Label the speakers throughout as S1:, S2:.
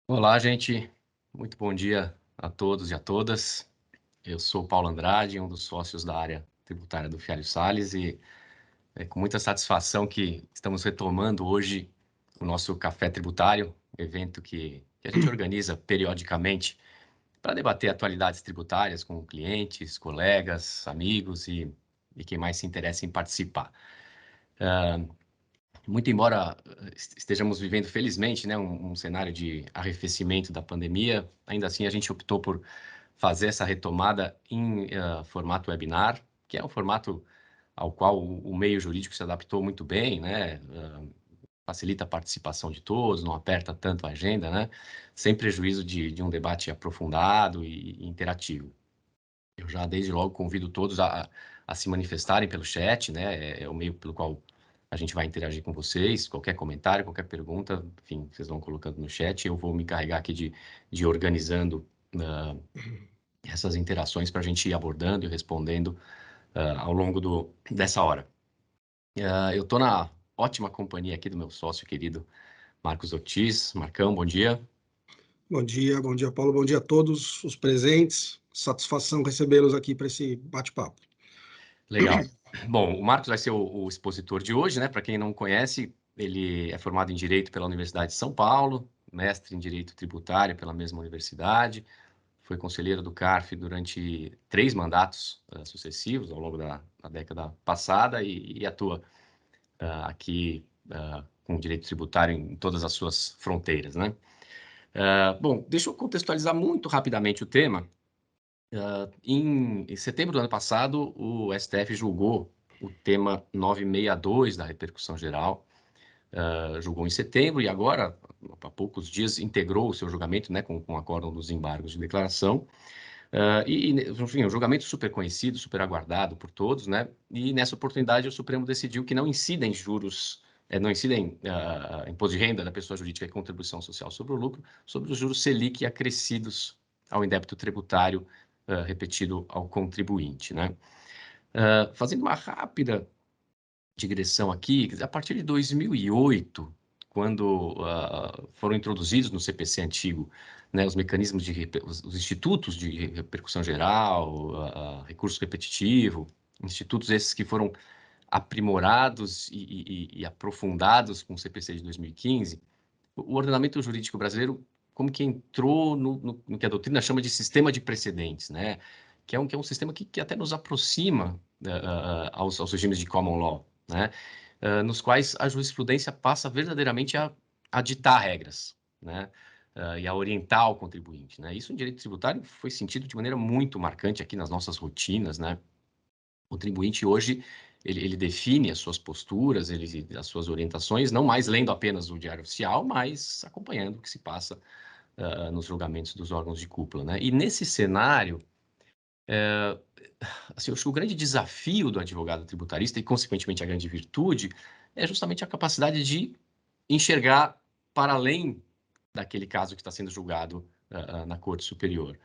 S1: Olá, gente. Muito bom dia a todos e a todas. Eu sou Paulo Andrade, um dos sócios da área tributária do Fialho Salles e é com muita satisfação que estamos retomando hoje o nosso Café Tributário, evento que a gente organiza periodicamente para debater atualidades tributárias com clientes, colegas, amigos e quem mais se interessa em participar. Muito embora estejamos vivendo, felizmente, né, um cenário de arrefecimento da pandemia, ainda assim a gente optou por fazer essa retomada em formato webinar, que é um formato ao qual o meio jurídico se adaptou muito bem, né? Facilita a participação de todos, não aperta tanto a agenda, né? Sem prejuízo de um debate aprofundado e interativo. Eu já, desde logo, convido todos a se manifestarem pelo chat, né? É o meio pelo qual a gente vai interagir com vocês. Qualquer comentário, qualquer pergunta, enfim, vocês vão colocando no chat. Eu vou me encarregar aqui de ir organizando essas interações para a gente ir abordando e respondendo ao longo dessa hora. Eu estou na ótima companhia aqui do meu sócio querido Marcos Ortiz. Marcão, bom dia.
S2: Bom dia, Paulo. Bom dia a todos os presentes. Satisfação recebê-los aqui para esse bate-papo.
S1: Legal. Bom, o Marcos vai ser o expositor de hoje, né? Para quem não conhece, ele é formado em Direito pela Universidade de São Paulo, mestre em Direito Tributário pela mesma universidade, foi conselheiro do CARF durante 3 mandatos sucessivos ao longo da década passada e atua aqui com direito tributário em todas as suas fronteiras, né? Bom, deixa eu contextualizar muito rapidamente o tema. Em setembro do ano passado, o STF julgou o tema 962 da repercussão geral, julgou em setembro e agora, há poucos dias, integrou o seu julgamento, né, com o acórdão dos embargos de declaração. Enfim, um julgamento super conhecido, super aguardado por todos, né? E nessa oportunidade o Supremo decidiu que não incidem juros, não incidem imposto de renda da pessoa jurídica e contribuição social sobre o lucro, sobre os juros Selic acrescidos ao indébito tributário repetido ao contribuinte, né? Fazendo uma rápida digressão aqui, a partir de 2008, quando foram introduzidos no CPC antigo, né, os mecanismos os institutos de repercussão geral, recurso repetitivo, institutos esses que foram aprimorados e aprofundados com o CPC de 2015, o ordenamento jurídico brasileiro como que entrou no que a doutrina chama de sistema de precedentes, né? Que é um sistema que até nos aproxima aos regimes de common law, né? Nos quais a jurisprudência passa verdadeiramente a ditar regras, né? E a orientar o contribuinte, né? Isso em direito tributário foi sentido de maneira muito marcante aqui nas nossas rotinas, né? O contribuinte hoje, ele define as suas posturas, as suas orientações, não mais lendo apenas o diário oficial, mas acompanhando o que se passa nos julgamentos dos órgãos de cúpula, né? E nesse cenário, assim, eu acho que o grande desafio do advogado tributarista, e consequentemente a grande virtude, é justamente a capacidade de enxergar para além daquele caso que está sendo julgado na Corte Superior,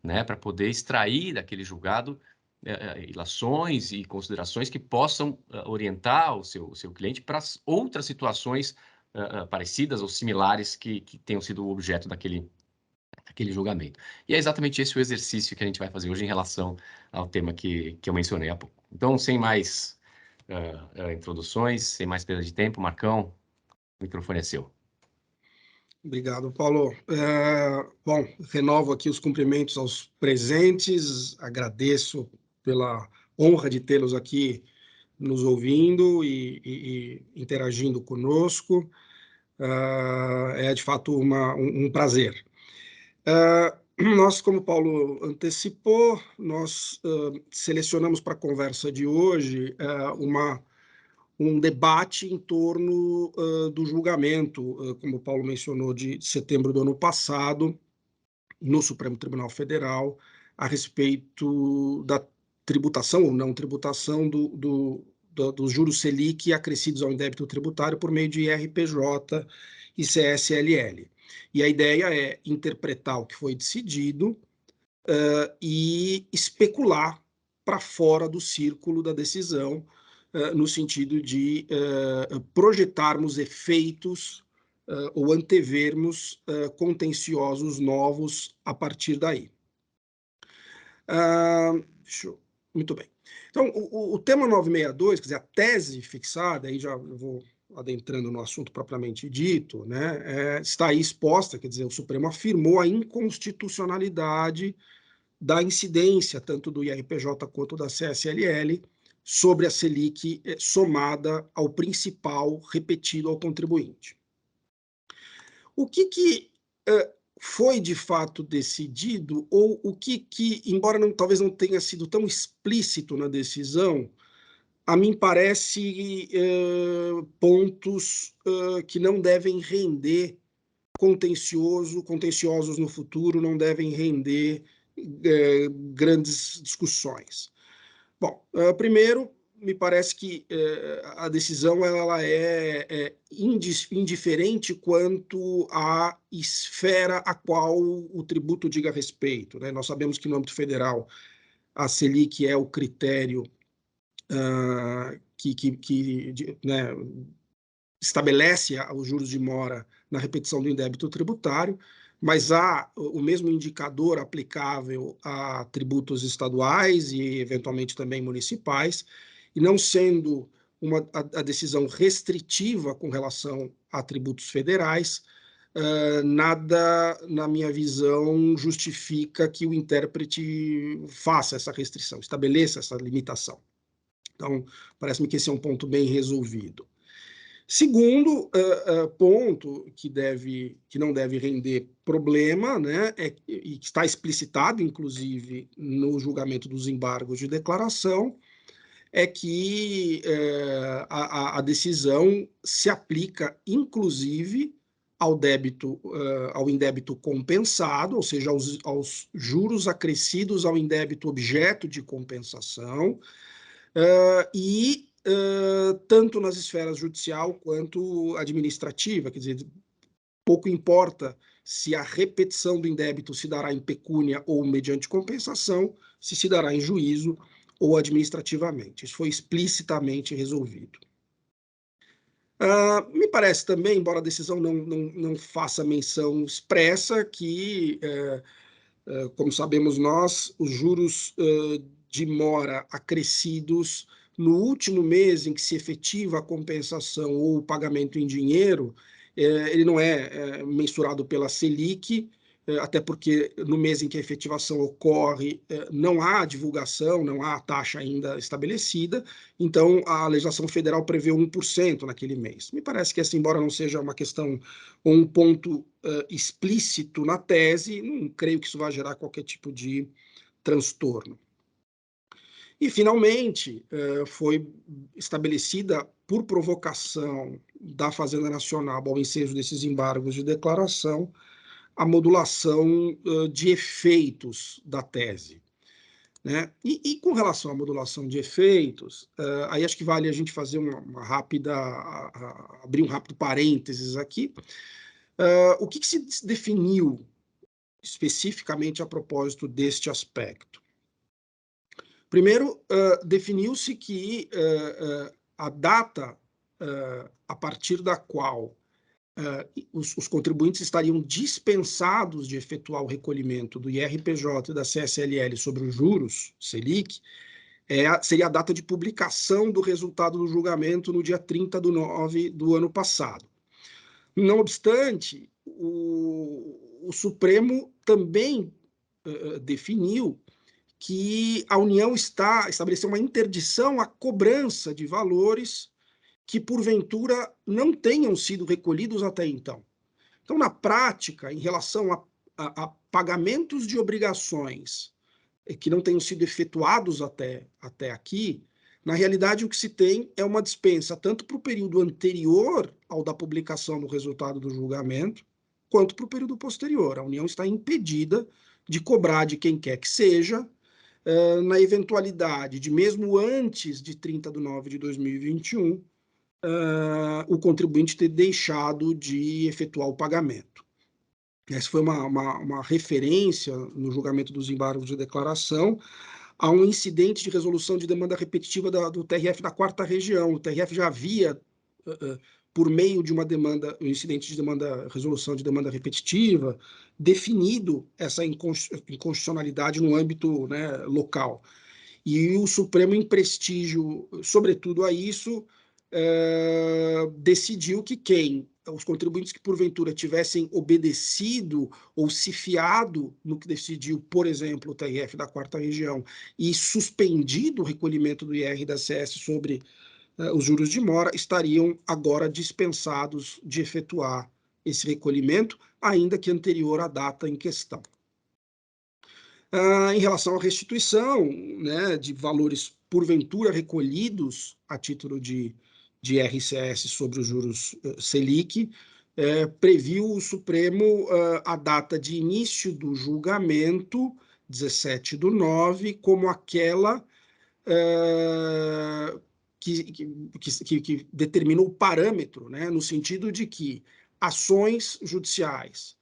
S1: né? Para poder extrair daquele julgado ilações e considerações que possam orientar o seu cliente para outras situações parecidas ou similares que tenham sido o objeto daquele julgamento. E é exatamente esse o exercício que a gente vai fazer hoje em relação ao tema que eu mencionei há pouco. Então, sem mais introduções, sem mais perda de tempo, Marcão, o microfone é seu.
S2: Obrigado, Paulo. Bom, renovo aqui os cumprimentos aos presentes, agradeço pela honra de tê-los aqui nos ouvindo e interagindo conosco. É de fato um prazer. Nós, como o Paulo antecipou, nós selecionamos para a conversa de hoje um debate em torno do julgamento, como o Paulo mencionou, de setembro do ano passado, no Supremo Tribunal Federal, a respeito da tributação ou não tributação dos juros Selic acrescidos ao indébito tributário por meio de IRPJ e CSLL. E a ideia é interpretar o que foi decidido e especular para fora do círculo da decisão, no sentido de projetarmos efeitos ou antevermos contenciosos novos a partir daí. Muito bem. Então, o tema 962, quer dizer, a tese fixada, aí já eu vou adentrando no assunto propriamente dito, né, está aí exposta, quer dizer, o Supremo afirmou a inconstitucionalidade da incidência, tanto do IRPJ quanto da CSLL, sobre a Selic somada ao principal repetido ao contribuinte. O que foi de fato decidido, ou o que embora talvez não tenha sido tão explícito na decisão, a mim parece pontos que não devem render contenciosos no futuro, não devem render grandes discussões. Bom, primeiro, me parece que a decisão ela é indiferente quanto à esfera a qual o tributo diga respeito, né? Nós sabemos que no âmbito federal a Selic é o critério né, estabelece os juros de mora na repetição do indébito tributário, mas há o mesmo indicador aplicável a tributos estaduais e, eventualmente, também municipais, e não sendo a decisão restritiva com relação a tributos federais, nada, na minha visão, justifica que o intérprete faça essa restrição, estabeleça essa limitação. Então, parece-me que esse é um ponto bem resolvido. Segundo ponto que não deve render problema, né, e que está explicitado, inclusive, no julgamento dos embargos de declaração, é que a decisão se aplica, inclusive, ao indébito compensado, ou seja, aos juros acrescidos ao indébito objeto de compensação, e tanto nas esferas judicial quanto administrativa, quer dizer, pouco importa se a repetição do indébito se dará em pecúnia ou mediante compensação, se dará em juízo ou administrativamente. Isso foi explicitamente resolvido. Me parece também, embora a decisão não faça menção expressa, que, como sabemos nós, os juros de mora acrescidos no último mês em que se efetiva a compensação ou o pagamento em dinheiro, ele não é mensurado pela Selic, até porque no mês em que a efetivação ocorre, não há divulgação, não há taxa ainda estabelecida, então a legislação federal prevê 1% naquele mês. Me parece que, assim, embora não seja uma questão ou um ponto explícito na tese, não creio que isso vá gerar qualquer tipo de transtorno. E, finalmente, foi estabelecida, por provocação da Fazenda Nacional ao ensejo desses embargos de declaração, a modulação de efeitos da tese, né? E com relação à modulação de efeitos, aí acho que vale a gente fazer uma rápida, abrir um rápido parênteses aqui. O que se definiu especificamente a propósito deste aspecto? Primeiro, definiu-se que a data a partir da qual os contribuintes estariam dispensados de efetuar o recolhimento do IRPJ e da CSLL sobre os juros, Selic, seria a data de publicação do resultado do julgamento no dia 30/9 do ano passado. Não obstante, o Supremo também definiu que a União estabeleceu uma interdição à cobrança de valores que, porventura, não tenham sido recolhidos até então. Então, na prática, em relação a pagamentos de obrigações que não tenham sido efetuados até aqui, na realidade, o que se tem é uma dispensa tanto para o período anterior ao da publicação do resultado do julgamento, quanto para o período posterior. A União está impedida de cobrar de quem quer que seja, na eventualidade de, mesmo antes de 30/9 de 2021, o contribuinte ter deixado de efetuar o pagamento. Essa foi uma referência no julgamento dos embargos de declaração a um incidente de resolução de demanda repetitiva do TRF da 4ª Região. O TRF já havia por meio de uma demanda, um incidente de demanda, resolução de demanda repetitiva, definido essa inconstitucionalidade no âmbito, né, local. E o Supremo, em prestígio, sobretudo a isso, decidiu que os contribuintes que porventura tivessem obedecido ou se fiado no que decidiu, por exemplo, o TRF da 4ª Região, e suspendido o recolhimento do IR da CS sobre os juros de mora, estariam agora dispensados de efetuar esse recolhimento, ainda que anterior à data em questão. Em relação à restituição, né, de valores porventura recolhidos a título de RCS sobre os juros Selic, previu o Supremo a data de início do julgamento, 17/9, como aquela que determina o parâmetro, né, no sentido de que ações judiciais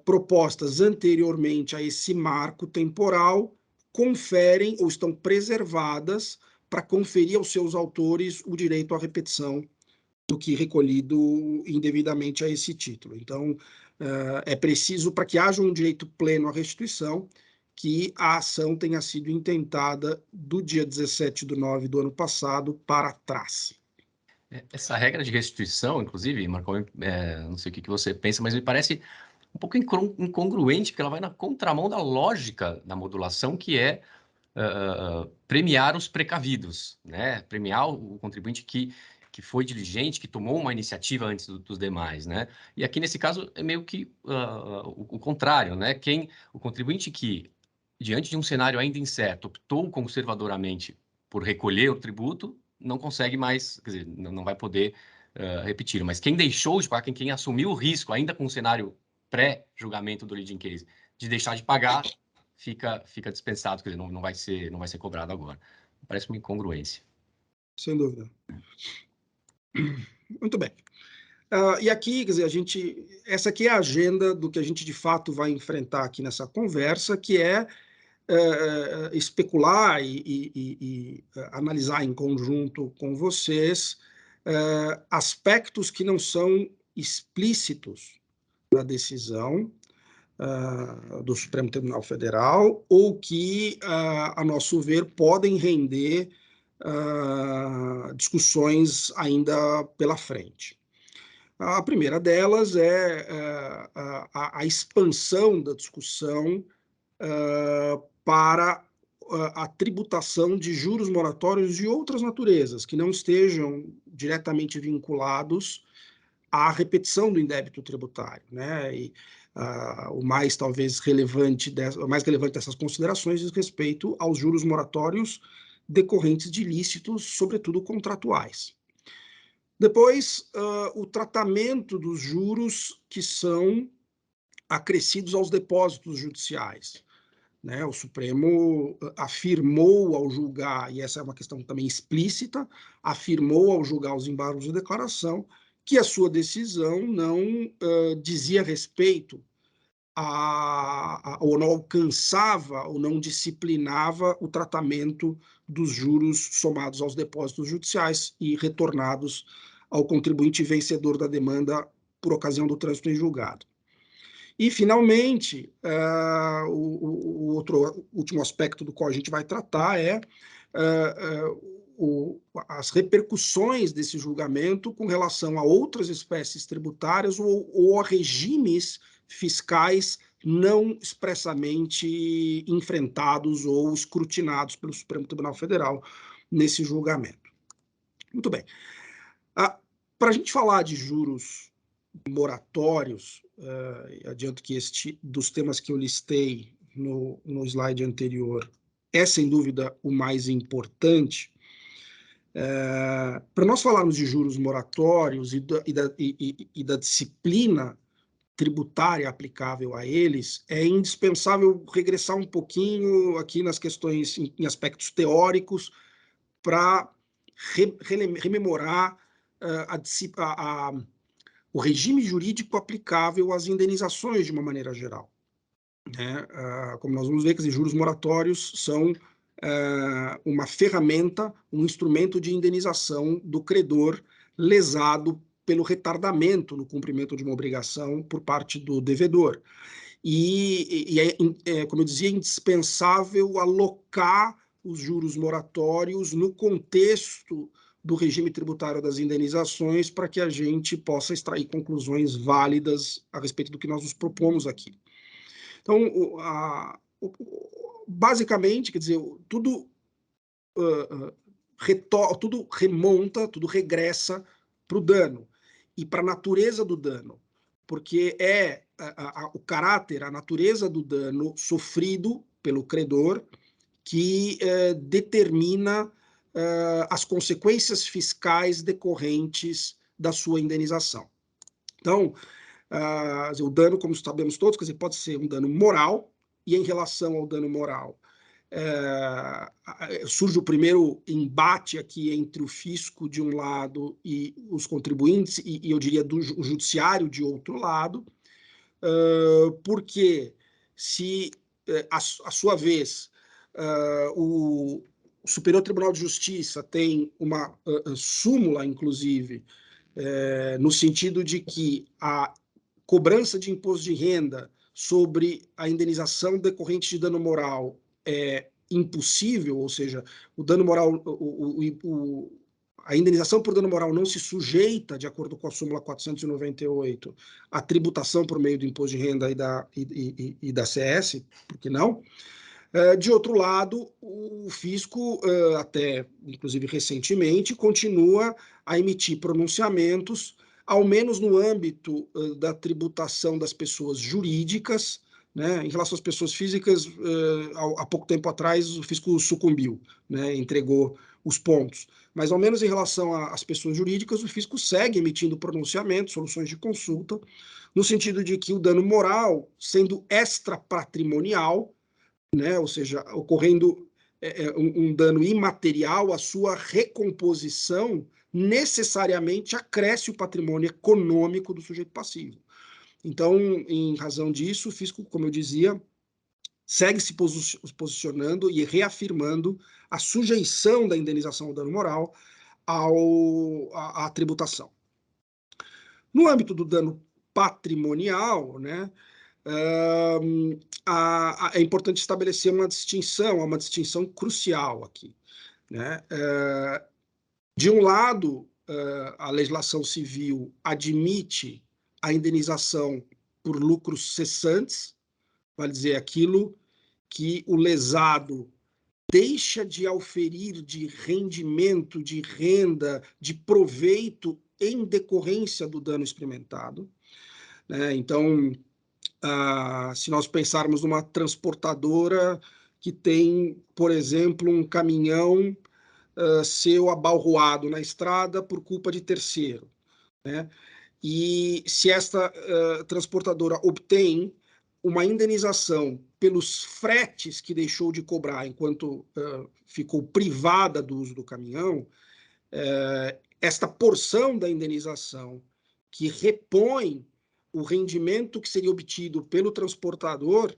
S2: propostas anteriormente a esse marco temporal conferem ou estão preservadas para conferir aos seus autores o direito à repetição do que recolhido indevidamente a esse título. Então, é preciso, para que haja um direito pleno à restituição, que a ação tenha sido intentada do dia 17/9 do ano passado para trás.
S1: Essa regra de restituição, inclusive, Marco, não sei o que você pensa, mas me parece um pouco incongruente, porque ela vai na contramão da lógica da modulação, que é premiar os precavidos, né? Premiar o contribuinte que foi diligente, que tomou uma iniciativa antes dos demais, né? E aqui, nesse caso, é meio que o contrário, né? O contribuinte que, diante de um cenário ainda incerto, optou conservadoramente por recolher o tributo, não consegue mais, quer dizer, não vai poder repetir. Mas quem deixou de pagar, quem assumiu o risco, ainda com o cenário pré-julgamento do leading case, de deixar de pagar, fica dispensado, quer dizer, não vai ser cobrado agora. Parece uma incongruência.
S2: Sem dúvida. Muito bem. E aqui, quer dizer, essa aqui é a agenda do que a gente de fato vai enfrentar aqui nessa conversa, que é especular e analisar em conjunto com vocês aspectos que não são explícitos na decisão do Supremo Tribunal Federal ou que, a nosso ver, podem render discussões ainda pela frente. A primeira delas é a expansão da discussão para a tributação de juros moratórios de outras naturezas, que não estejam diretamente vinculados à repetição do indébito tributário, né? E o mais relevante dessas considerações diz respeito aos juros moratórios decorrentes de ilícitos, sobretudo contratuais. Depois, o tratamento dos juros que são acrescidos aos depósitos judiciais, né? O Supremo afirmou ao julgar, e essa é uma questão também explícita, afirmou ao julgar os embargos de declaração que a sua decisão não dizia respeito ou não alcançava ou não disciplinava o tratamento dos juros somados aos depósitos judiciais e retornados ao contribuinte vencedor da demanda por ocasião do trânsito em julgado. E, finalmente, o último aspecto do qual a gente vai tratar é as repercussões desse julgamento com relação a outras espécies tributárias ou a regimes fiscais não expressamente enfrentados ou escrutinados pelo Supremo Tribunal Federal nesse julgamento. Muito bem. Para a gente falar de juros moratórios, adianto que dos temas que eu listei no slide anterior é, sem dúvida, o mais importante. Para nós falarmos de juros moratórios e da disciplina tributária aplicável a eles, é indispensável regressar um pouquinho aqui nas questões, em aspectos teóricos, para rememorar o regime jurídico aplicável às indenizações de uma maneira geral. Como nós vamos ver, que os juros moratórios são uma ferramenta, um instrumento de indenização do credor lesado pelo retardamento no cumprimento de uma obrigação por parte do devedor. Como eu dizia, indispensável alocar os juros moratórios no contexto do regime tributário das indenizações para que a gente possa extrair conclusões válidas a respeito do que nós nos propomos aqui. Então, basicamente, quer dizer, tudo tudo remonta, tudo regressa para o dano e para a natureza do dano, porque é o caráter, a natureza do dano sofrido pelo credor que determina as consequências fiscais decorrentes da sua indenização. Então, o dano, como sabemos todos, quer dizer, pode ser um dano moral, e em relação ao dano moral, surge o primeiro embate aqui entre o fisco de um lado e os contribuintes, e eu diria o judiciário de outro lado, porque se, a sua vez, o Superior Tribunal de Justiça tem uma súmula, inclusive, no sentido de que a cobrança de imposto de renda sobre a indenização decorrente de dano moral é impossível, ou seja, o dano moral, a indenização por dano moral não se sujeita, de acordo com a súmula 498, à tributação por meio do imposto de renda e da CS, por que não? De outro lado, o fisco, até inclusive recentemente, continua a emitir pronunciamentos, ao menos no âmbito da tributação das pessoas jurídicas, né? Em relação às pessoas físicas, há pouco tempo atrás o fisco sucumbiu, né? Entregou os pontos. Mas, ao menos em relação às pessoas jurídicas, o fisco segue emitindo pronunciamentos, soluções de consulta, no sentido de que o dano moral, sendo extrapatrimonial, né, ou seja, ocorrendo um dano imaterial, a sua recomposição necessariamente acresce o patrimônio econômico do sujeito passivo. Então, em razão disso, o fisco, como eu dizia, segue se posicionando e reafirmando a sujeição da indenização ao dano moral à tributação. No âmbito do dano patrimonial, né, é importante estabelecer uma distinção crucial aqui, né? De um lado, a legislação civil admite a indenização por lucros cessantes, vale dizer, aquilo que o lesado deixa de auferir de rendimento, de renda, de proveito em decorrência do dano experimentado, né? Então, se nós pensarmos numa transportadora que tem, por exemplo, um caminhão seu abalroado na estrada por culpa de terceiro, né? E se esta transportadora obtém uma indenização pelos fretes que deixou de cobrar enquanto ficou privada do uso do caminhão, esta porção da indenização que repõe o rendimento que seria obtido pelo transportador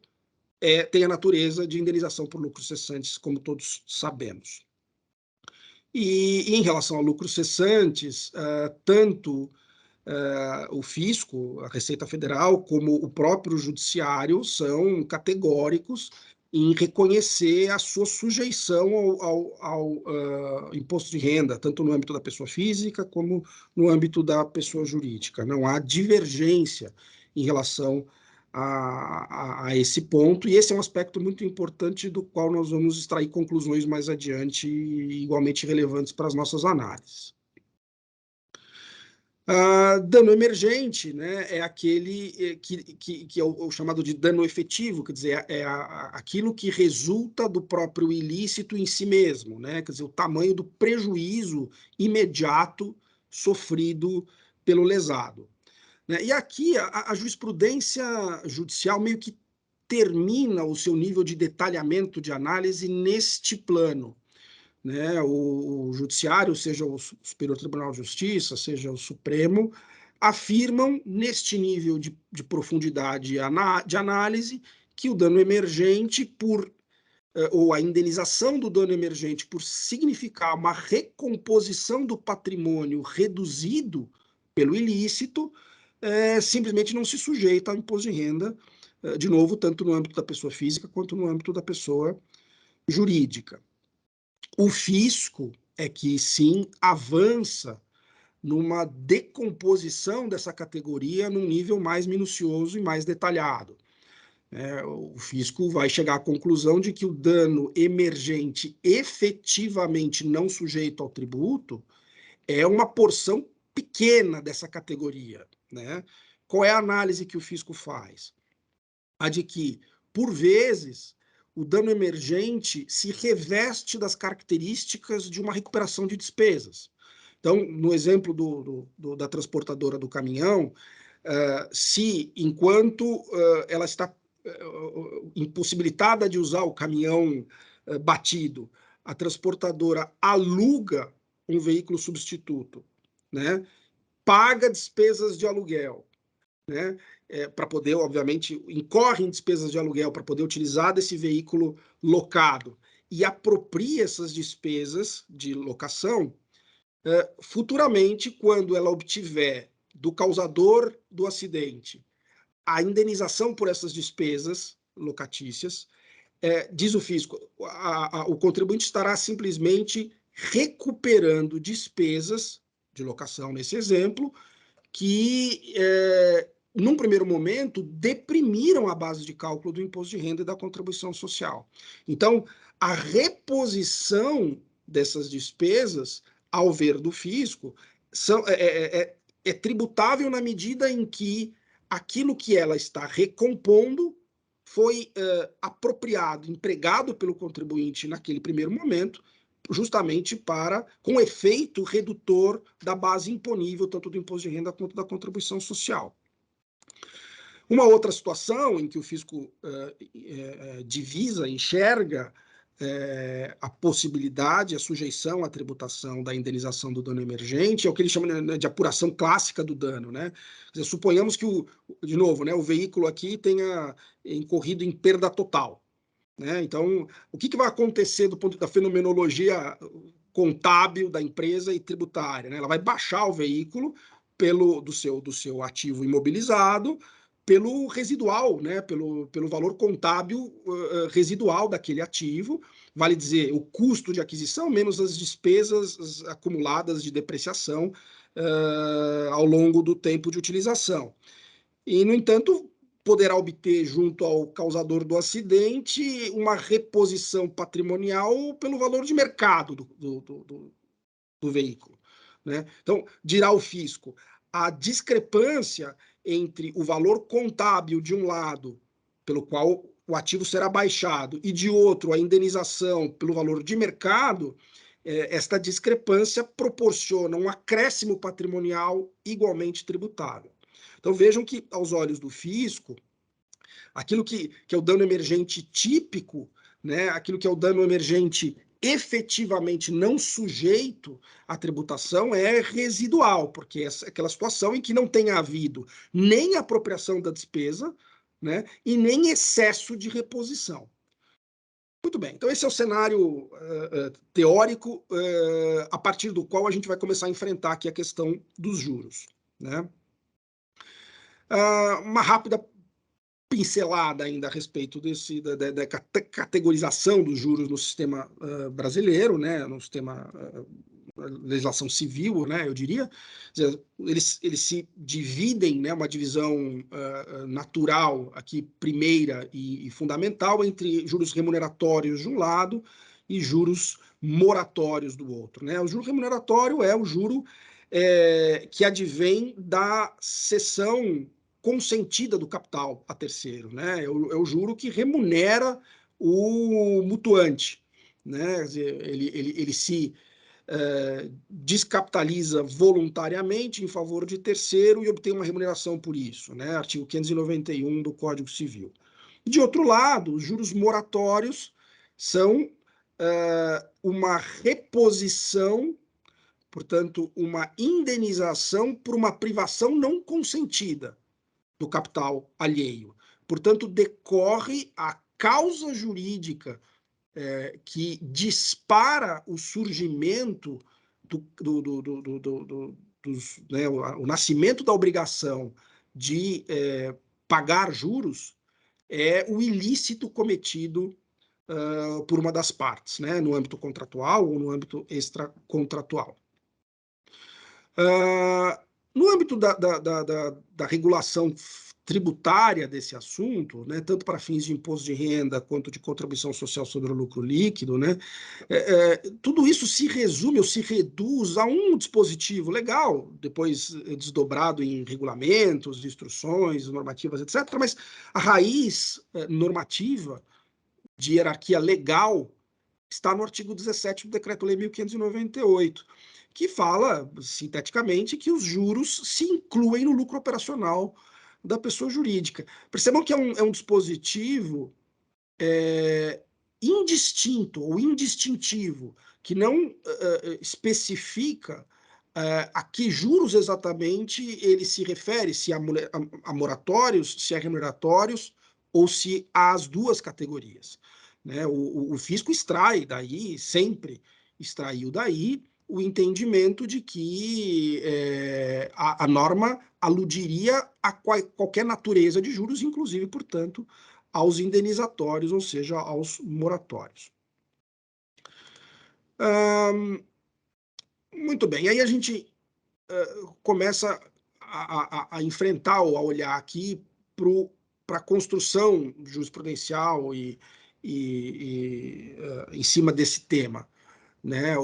S2: tem a natureza de indenização por lucros cessantes, como todos sabemos. E em relação a lucros cessantes, tanto o fisco, a Receita Federal, como o próprio judiciário são categóricos em reconhecer a sua sujeição ao imposto de renda, tanto no âmbito da pessoa física como no âmbito da pessoa jurídica. Não há divergência em relação a esse ponto, e esse é um aspecto muito importante do qual nós vamos extrair conclusões mais adiante, igualmente relevantes para as nossas análises. Dano emergente, né, é aquele que é o chamado de dano efetivo, quer dizer, aquilo que resulta do próprio ilícito em si mesmo, né, quer dizer, o tamanho do prejuízo imediato sofrido pelo lesado, né? E aqui a jurisprudência judicial meio que termina o seu nível de detalhamento de análise neste plano, né? O judiciário, seja o Superior Tribunal de Justiça, seja o Supremo, afirmam neste nível de profundidade de análise que o dano emergente, por ou a indenização do dano emergente por significar uma recomposição do patrimônio reduzido pelo ilícito, simplesmente não se sujeita ao imposto de renda, de novo, tanto no âmbito da pessoa física quanto no âmbito da pessoa jurídica. O fisco é que, sim, avança numa decomposição dessa categoria num nível mais minucioso e mais detalhado. O fisco vai chegar à conclusão de que o dano emergente efetivamente não sujeito ao tributo é uma porção pequena dessa categoria, né? Qual é a análise que o fisco faz? A de que, por vezes, o dano emergente se reveste das características de uma recuperação de despesas. Então, no exemplo da transportadora do caminhão, se enquanto ela está impossibilitada de usar o caminhão batido, a transportadora aluga um veículo substituto, né? Paga despesas de aluguel, né? Para poder, obviamente, incorre em despesas de aluguel para poder utilizar desse veículo locado e apropria essas despesas de locação, futuramente, quando ela obtiver do causador do acidente a indenização por essas despesas locatícias, diz o fisco, o contribuinte estará simplesmente recuperando despesas de locação, nesse exemplo, que, num primeiro momento, deprimiram a base de cálculo do imposto de renda e da contribuição social. Então, a reposição dessas despesas, ao ver do fisco, é tributável na medida em que aquilo que ela está recompondo foi apropriado, empregado pelo contribuinte naquele primeiro momento, justamente com efeito redutor da base imponível, tanto do imposto de renda quanto da contribuição social. Uma outra situação em que o fisco enxerga a possibilidade, a sujeição à tributação da indenização do dano emergente, é o que ele chama de apuração clássica do dano, né? Quer dizer, suponhamos que, de novo, né, o veículo aqui tenha incorrido em perda total, né? Então, o que vai acontecer do ponto da fenomenologia contábil da empresa e tributária, né? Ela vai baixar o veículo do seu ativo imobilizado pelo residual, né? pelo valor contábil residual daquele ativo, vale dizer, o custo de aquisição menos as despesas acumuladas de depreciação ao longo do tempo de utilização. E, no entanto, poderá obter, junto ao causador do acidente, uma reposição patrimonial pelo valor de mercado do veículo, né? Então, dirá o fisco, a discrepância entre o valor contábil de um lado, pelo qual o ativo será baixado, e de outro, a indenização pelo valor de mercado, esta discrepância proporciona um acréscimo patrimonial igualmente tributável. Então, vejam que, aos olhos do fisco, aquilo que é o dano emergente típico, né, aquilo que é o dano emergente efetivamente não sujeito à tributação é residual, porque é aquela situação em que não tenha havido nem apropriação da despesa, né, e nem excesso de reposição. Muito bem, então esse é o cenário teórico a partir do qual a gente vai começar a enfrentar aqui a questão dos juros, né? Uma rápida pincelada ainda a respeito da categorização dos juros no sistema brasileiro, né, no sistema legislação civil, né, eu diria. Eles se dividem, né, uma divisão natural aqui, primeira e fundamental, entre juros remuneratórios de um lado e juros moratórios do outro, né? O juro remuneratório é o juro que advém da cessão consentida do capital a terceiro, né? É o juro que remunera o mutuante, né? Quer dizer, ele se descapitaliza voluntariamente em favor de terceiro e obtém uma remuneração por isso, né? Artigo 591 do Código Civil. De outro lado, os juros moratórios são uma reposição, portanto, uma indenização por uma privação não consentida do capital alheio. Portanto, decorre a causa jurídica que dispara o surgimento né, o nascimento da obrigação de pagar juros é o ilícito cometido por uma das partes, né, no âmbito contratual ou no âmbito extracontratual. No âmbito da regulação tributária desse assunto, né, tanto para fins de imposto de renda quanto de contribuição social sobre o lucro líquido, né, tudo isso se resume ou se reduz a um dispositivo legal, depois desdobrado em regulamentos, instruções, normativas, etc., mas a raiz normativa de hierarquia legal está no artigo 17 do Decreto-Lei 1598, que fala, sinteticamente, que os juros se incluem no lucro operacional da pessoa jurídica. Percebam que é um dispositivo indistinto ou indistintivo, que não especifica a que juros exatamente ele se refere, se a moratórios, se a remuneratórios, ou se às duas categorias. Né? O fisco extrai daí, sempre extraiu daí, o entendimento de que a norma aludiria a qualquer natureza de juros, inclusive, portanto, aos indenizatórios, ou seja, aos moratórios. Muito bem, e aí a gente começa a enfrentar ou a olhar aqui para a construção jurisprudencial em cima desse tema. Né?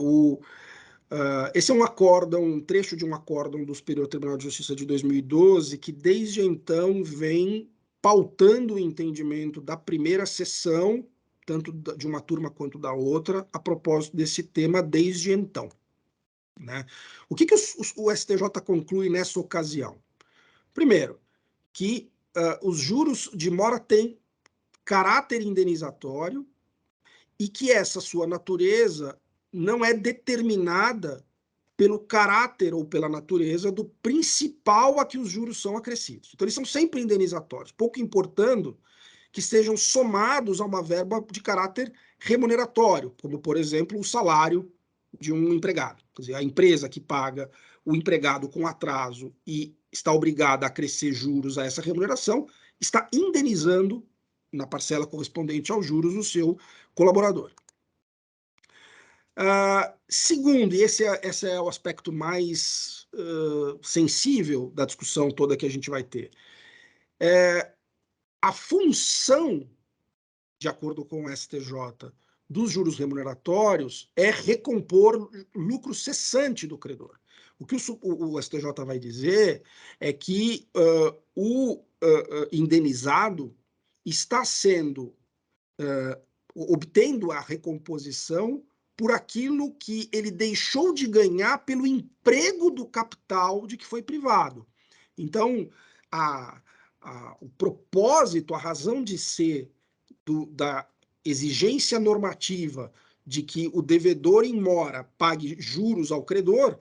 S2: Esse é um trecho de um acórdão do Superior Tribunal de Justiça de 2012, que desde então vem pautando o entendimento da primeira sessão, tanto de uma turma quanto da outra, a propósito desse tema desde então. Né? O que o STJ conclui nessa ocasião? Primeiro, que os juros de mora têm caráter indenizatório e que essa sua natureza não é determinada pelo caráter ou pela natureza do principal a que os juros são acrescidos. Então, eles são sempre indenizatórios, pouco importando que sejam somados a uma verba de caráter remuneratório, como, por exemplo, o salário de um empregado. Quer dizer, a empresa que paga o empregado com atraso e está obrigada a acrescer juros a essa remuneração, está indenizando, na parcela correspondente aos juros, o seu colaborador. Segundo, e esse é o aspecto mais sensível da discussão toda que a gente vai ter, a função, de acordo com o STJ, dos juros remuneratórios é recompor lucro cessante do credor. O que o STJ vai dizer é que o indenizado está obtendo a recomposição por aquilo que ele deixou de ganhar pelo emprego do capital de que foi privado. Então, o propósito, a razão de ser da exigência normativa de que o devedor em mora pague juros ao credor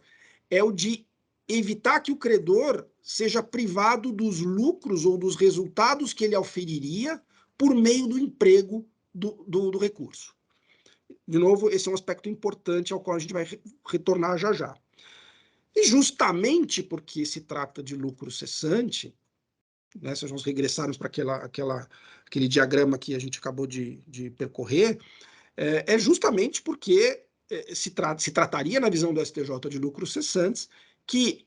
S2: é o de evitar que o credor seja privado dos lucros ou dos resultados que ele auferiria por meio do emprego do recurso. De novo, esse é um aspecto importante ao qual a gente vai retornar já já. E justamente porque se trata de lucro cessante, né, se nós regressarmos para aquele diagrama que a gente acabou de percorrer, é justamente porque se trataria, na visão do STJ, de lucros cessantes, que,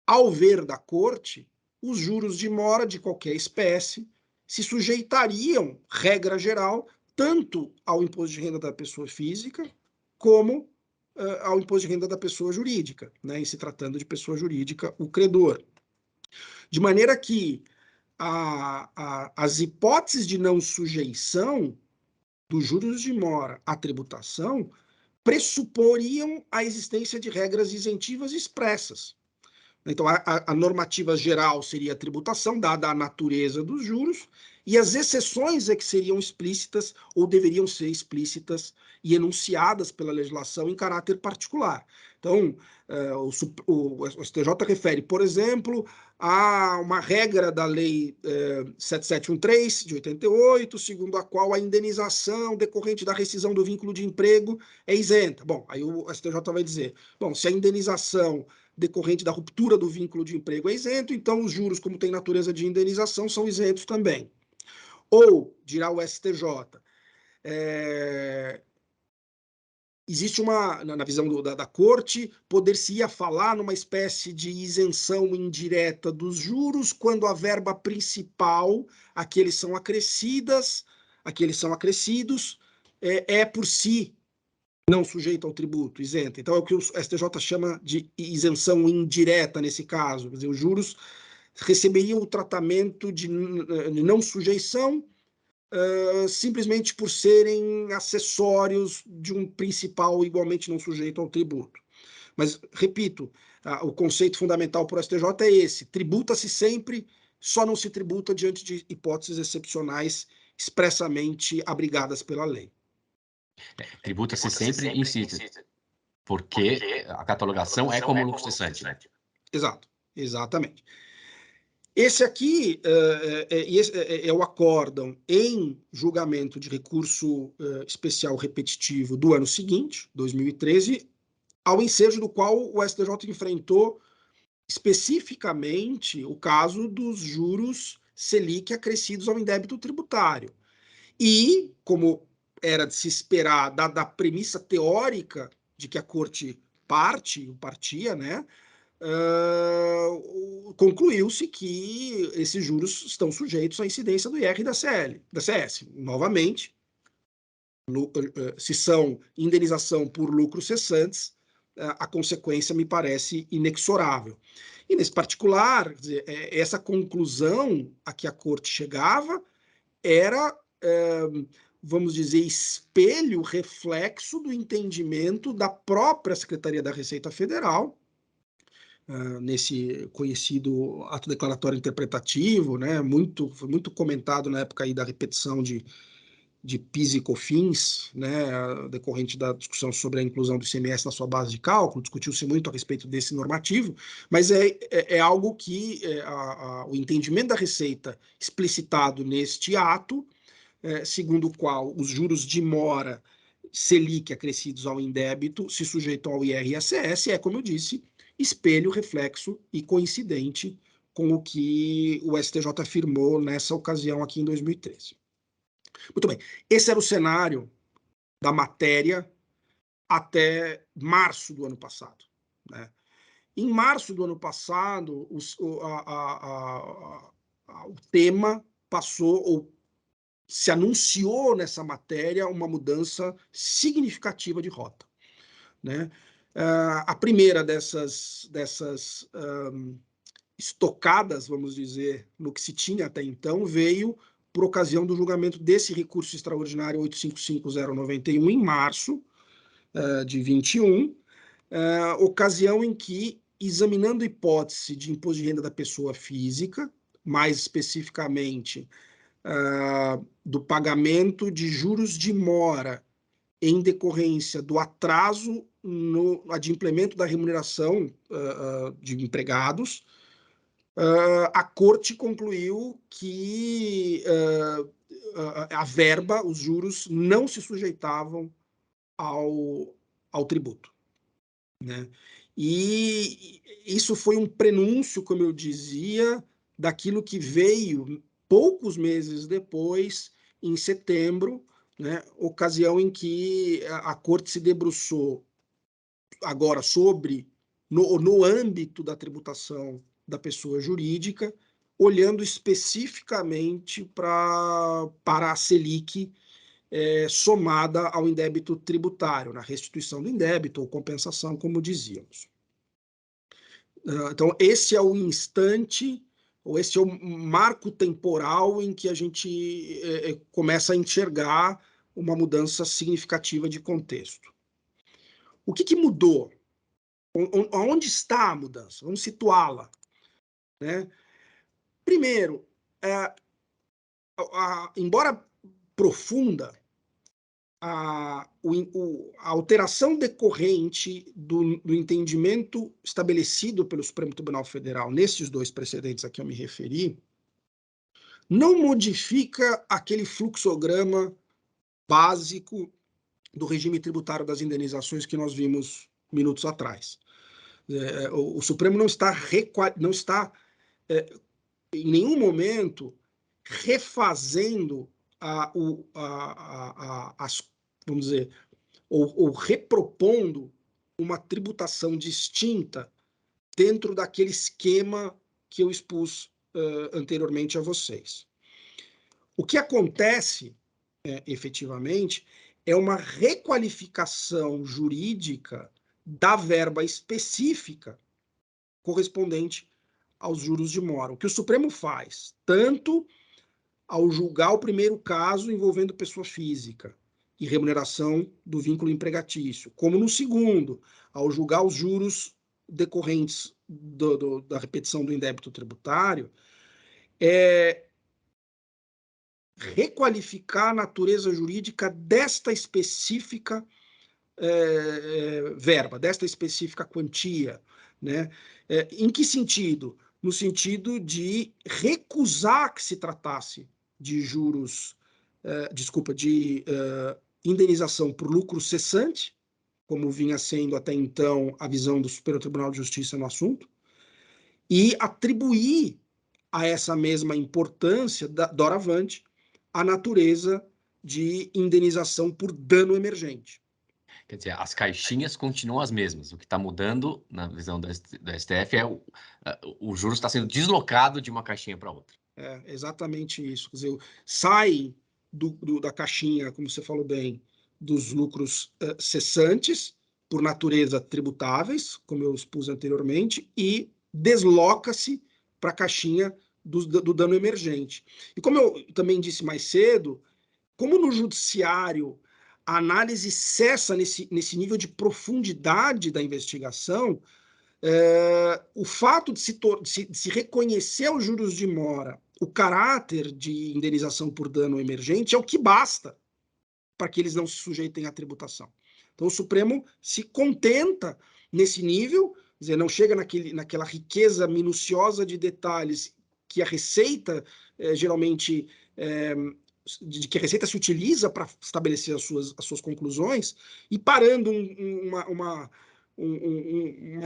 S2: ao ver da Corte, os juros de mora de qualquer espécie se sujeitariam, regra geral, tanto ao imposto de renda da pessoa física, como ao imposto de renda da pessoa jurídica, né, em se tratando de pessoa jurídica, o credor. De maneira que as hipóteses de não sujeição dos juros de mora à tributação pressuporiam a existência de regras isentivas expressas. Então, a normativa geral seria a tributação, dada a natureza dos juros, e as exceções é que seriam explícitas ou deveriam ser explícitas e enunciadas pela legislação em caráter particular. Então, o STJ refere, por exemplo, a uma regra da Lei 7713, de 88, segundo a qual a indenização decorrente da rescisão do vínculo de emprego é isenta. Bom, aí o STJ vai dizer, bom, se a indenização decorrente da ruptura do vínculo de emprego é isento, então os juros, como tem natureza de indenização, são isentos também. Ou, dirá o STJ, existe na visão da corte, poder-se-ia falar numa espécie de isenção indireta dos juros quando a verba principal, a que eles são acrescidos, é por si não sujeito ao tributo, isenta. Então é o que o STJ chama de isenção indireta nesse caso. Quer dizer, os juros receberiam o tratamento de não sujeição simplesmente por serem acessórios de um principal igualmente não sujeito ao tributo. Mas, repito, o conceito fundamental para o STJ é esse: tributa-se sempre, só não se tributa diante de hipóteses excepcionais expressamente abrigadas pela lei.
S1: Tributa-se sempre, insisto, porque a catalogação é como lucro cessante.
S2: Exato, exatamente. Esse aqui é o acórdão em julgamento de recurso especial repetitivo do ano seguinte, 2013, ao ensejo do qual o STJ enfrentou especificamente o caso dos juros Selic acrescidos ao indébito tributário. E, como era de se esperar, dada a premissa teórica de que a corte partia, né? Concluiu-se que esses juros estão sujeitos à incidência do IR e da CS. Novamente, se são indenização por lucros cessantes, a consequência me parece inexorável. E, nesse particular, essa conclusão a que a corte chegava era, vamos dizer, espelho, reflexo do entendimento da própria Secretaria da Receita Federal, nesse conhecido ato declaratório interpretativo, né, foi muito comentado na época aí da repetição de PIS e COFINS, né, decorrente da discussão sobre a inclusão do ICMS na sua base de cálculo. Discutiu-se muito a respeito desse normativo, mas é algo que o entendimento da Receita explicitado neste ato, segundo o qual os juros de mora Selic acrescidos ao indébito se sujeitam ao IR e ACS, como eu disse, espelho, reflexo e coincidente com o que o STJ afirmou nessa ocasião aqui em 2013. Muito bem, esse era o cenário da matéria até março do ano passado, né? Em março do ano passado, o tema passou, ou se anunciou nessa matéria, uma mudança significativa de rota, né? A primeira dessas estocadas, vamos dizer, no que se tinha até então, veio por ocasião do julgamento desse recurso extraordinário 855.091 em março de 21, ocasião em que, examinando a hipótese de imposto de renda da pessoa física, mais especificamente do pagamento de juros de mora em decorrência do atraso no adimplemento da remuneração de empregados, a corte concluiu que a verba, os juros, não se sujeitavam ao tributo, né? E isso foi um prenúncio, como eu dizia, daquilo que veio poucos meses depois, em setembro, né, ocasião em que a corte se debruçou agora sobre, no âmbito da tributação da pessoa jurídica, olhando especificamente para a Selic somada ao indébito tributário, na restituição do indébito ou compensação, como dizíamos. Então, esse é o instante, ou esse é o marco temporal em que a gente começa a enxergar uma mudança significativa de contexto. O que mudou? Onde está a mudança? Vamos situá-la, né? Primeiro, embora profunda, a alteração decorrente do entendimento estabelecido pelo Supremo Tribunal Federal, nesses dois precedentes a que eu me referi, não modifica aquele fluxograma básico do regime tributário das indenizações que nós vimos minutos atrás. O Supremo não está em nenhum momento refazendo vamos dizer, ou repropondo uma tributação distinta dentro daquele esquema que eu expus anteriormente a vocês. O que acontece, efetivamente, é uma requalificação jurídica da verba específica correspondente aos juros de mora. O que o Supremo faz, tanto ao julgar o primeiro caso envolvendo pessoa física e remuneração do vínculo empregatício, como no segundo, ao julgar os juros decorrentes da repetição do indébito tributário, é requalificar a natureza jurídica desta específica verba, desta específica quantia, né? Em que sentido? No sentido de recusar que se tratasse de juros, de indenização por lucro cessante, como vinha sendo até então a visão do Superior Tribunal de Justiça no assunto, e atribuir a essa mesma importância, doravante, a natureza de indenização por dano emergente.
S1: Quer dizer, as caixinhas continuam as mesmas. O que está mudando, na visão do STF, é o juros está sendo deslocado de uma caixinha para outra.
S2: É exatamente isso. Quer dizer, sai da caixinha, como você falou bem, dos lucros cessantes, por natureza tributáveis, como eu expus anteriormente, e desloca-se para a caixinha do dano emergente. E como eu também disse mais cedo, como no judiciário a análise cessa nesse nível de profundidade da investigação, o fato de se reconhecer aos juros de mora o caráter de indenização por dano emergente é o que basta para que eles não se sujeitem à tributação. Então, o Supremo se contenta nesse nível, quer dizer, não chega naquela riqueza minuciosa de detalhes que a Receita, geralmente, de que a Receita se utiliza para estabelecer as suas conclusões, e parando uma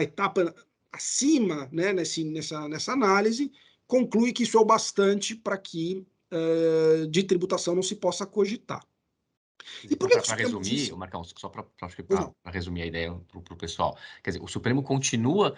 S2: etapa acima, né, nessa análise, conclui que isso é o bastante para que de tributação não se possa cogitar.
S1: E então, para resumir, Marcão, só para resumir a ideia para o pessoal, quer dizer, o Supremo continua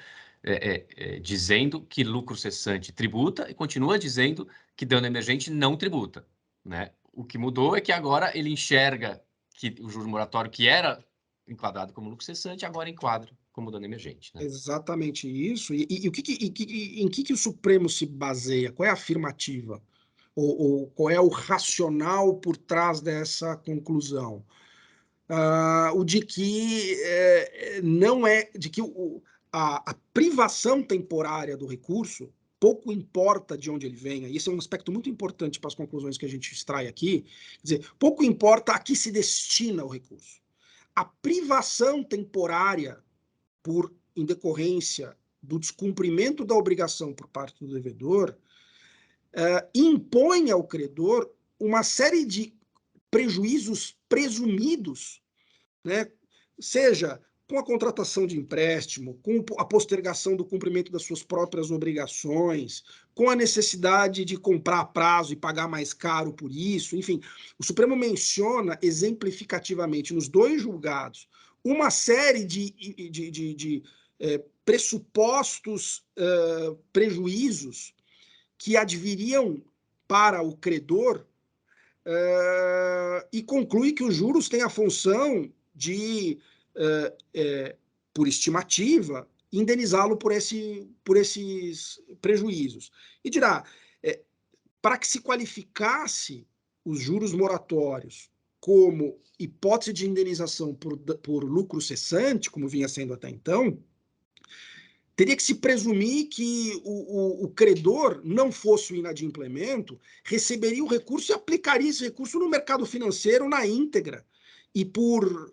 S1: dizendo que lucro cessante tributa e continua dizendo que dano emergente não tributa, né? O que mudou é que agora ele enxerga que o juro moratório, que era enquadrado como lucro cessante, agora enquadra como dano emergente, né?
S2: Exatamente isso. E em que o Supremo se baseia? Qual é a afirmativa? Ou qual é o racional por trás dessa conclusão? O de que não é, de que a privação temporária do recurso, pouco importa de onde ele venha, e esse é um aspecto muito importante para as conclusões que a gente extrai aqui, quer dizer, pouco importa a que se destina o recurso. A privação temporária em decorrência do descumprimento da obrigação por parte do devedor, impõe ao credor uma série de prejuízos presumidos, né? Seja com a contratação de empréstimo, com a postergação do cumprimento das suas próprias obrigações, com a necessidade de comprar a prazo e pagar mais caro por isso, enfim, o Supremo menciona exemplificativamente nos dois julgados uma série de pressupostos prejuízos que adviriam para o credor e conclui que os juros têm a função de, por estimativa, indenizá-lo por esses prejuízos. E dirá, para que se qualificasse os juros moratórios como hipótese de indenização por lucro cessante, como vinha sendo até então, teria que se presumir que o credor, não fosse o inadimplemento, receberia o recurso e aplicaria esse recurso no mercado financeiro na íntegra, e por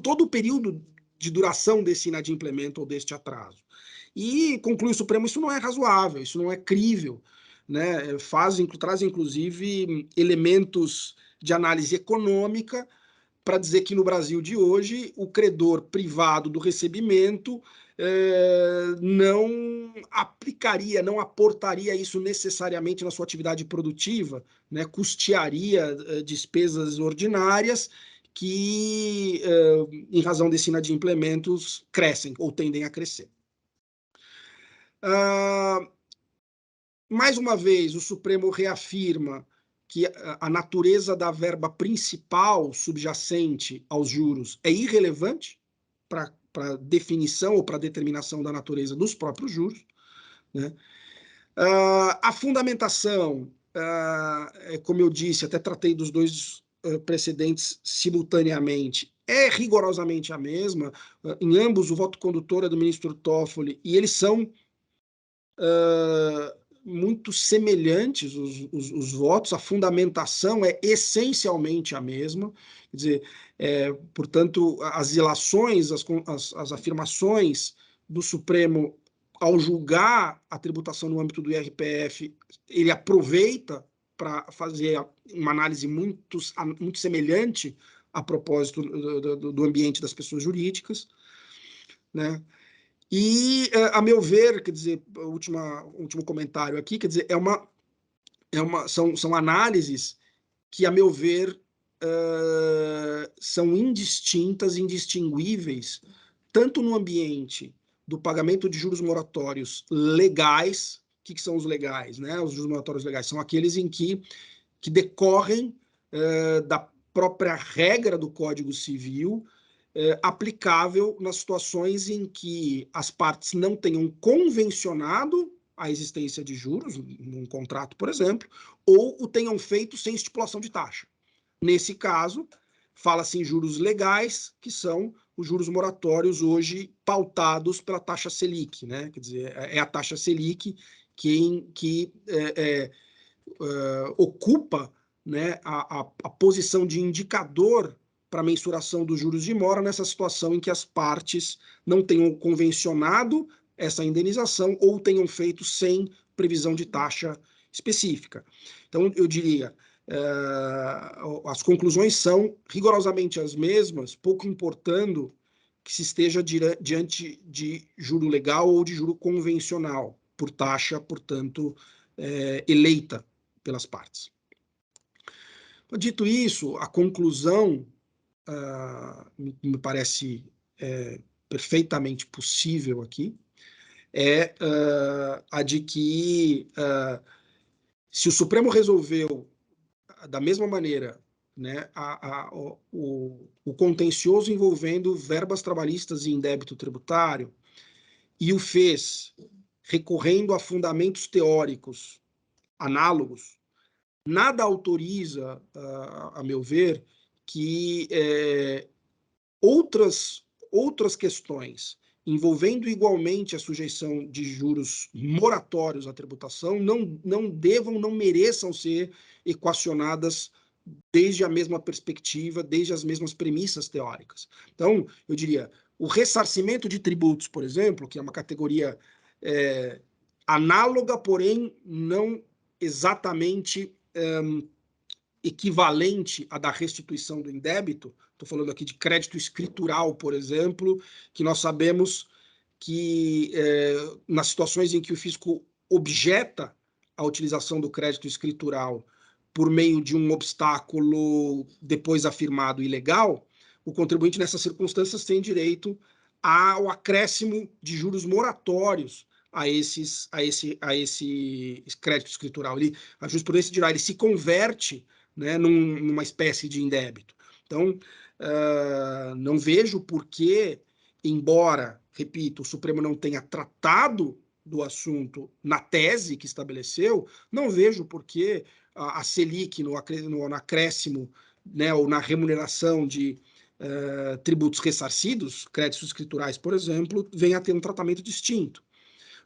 S2: todo o período de duração desse inadimplemento ou deste atraso. E conclui o Supremo, isso não é razoável, isso não é crível, né? Traz, inclusive, elementos de análise econômica para dizer que no Brasil de hoje o credor privado do recebimento não aplicaria, não aportaria isso necessariamente na sua atividade produtiva, né? Custearia despesas ordinárias que, em razão desse inadimplementos, crescem ou tendem a crescer. Mais uma vez, o Supremo reafirma que a natureza da verba principal subjacente aos juros é irrelevante para definição ou para determinação da natureza dos próprios juros, né? A fundamentação, como eu disse, até tratei dos dois precedentes simultaneamente, é rigorosamente a mesma. Em ambos, o voto condutor é do ministro Toffoli, e eles são muito semelhantes, os votos, a fundamentação é essencialmente a mesma, quer dizer, portanto, as ilações, as afirmações do Supremo ao julgar a tributação no âmbito do IRPF, ele aproveita para fazer uma análise muito semelhante a propósito do ambiente das pessoas jurídicas, né? E, a meu ver, quer dizer, último comentário aqui, quer dizer, são análises que, a meu ver, são indistintas, indistinguíveis, tanto no ambiente do pagamento de juros moratórios legais. O que são os legais, né? Os juros moratórios legais são aqueles em que decorrem da própria regra do Código Civil, aplicável nas situações em que as partes não tenham convencionado a existência de juros, num contrato, por exemplo, ou o tenham feito sem estipulação de taxa. Nesse caso, fala-se em juros legais, que são os juros moratórios hoje pautados pela taxa Selic, né? Quer dizer, é a taxa Selic que ocupa, né, a posição de indicador para mensuração dos juros de mora nessa situação em que as partes não tenham convencionado essa indenização ou tenham feito sem previsão de taxa específica. Então, eu diria, as conclusões são rigorosamente as mesmas, pouco importando que se esteja diante de juro legal ou de juro convencional, por taxa, portanto, eleita pelas partes. Dito isso, a conclusão me parece perfeitamente possível aqui, é a de que se o Supremo resolveu da mesma maneira, né, o contencioso envolvendo verbas trabalhistas e indébito tributário, e o fez recorrendo a fundamentos teóricos análogos, nada autoriza, a meu ver, que outras questões envolvendo igualmente a sujeição de juros moratórios à tributação não mereçam ser equacionadas desde a mesma perspectiva, desde as mesmas premissas teóricas. Então, eu diria, o ressarcimento de tributos, por exemplo, que é uma categoria análoga, porém não exatamente equivalente à da restituição do indébito. Estou falando aqui de crédito escritural, por exemplo, que nós sabemos que nas situações em que o fisco objeta a utilização do crédito escritural por meio de um obstáculo depois afirmado ilegal, o contribuinte nessas circunstâncias tem direito ao acréscimo de juros moratórios a esse crédito escritural. A jurisprudência dirá, ele se converte, né, numa espécie de indébito. Então, não vejo por que, embora, repito, o Supremo não tenha tratado do assunto na tese que estabeleceu, não vejo por que a Selic, no acréscimo, né, ou na remuneração de tributos ressarcidos, créditos escriturais, por exemplo, venha a ter um tratamento distinto.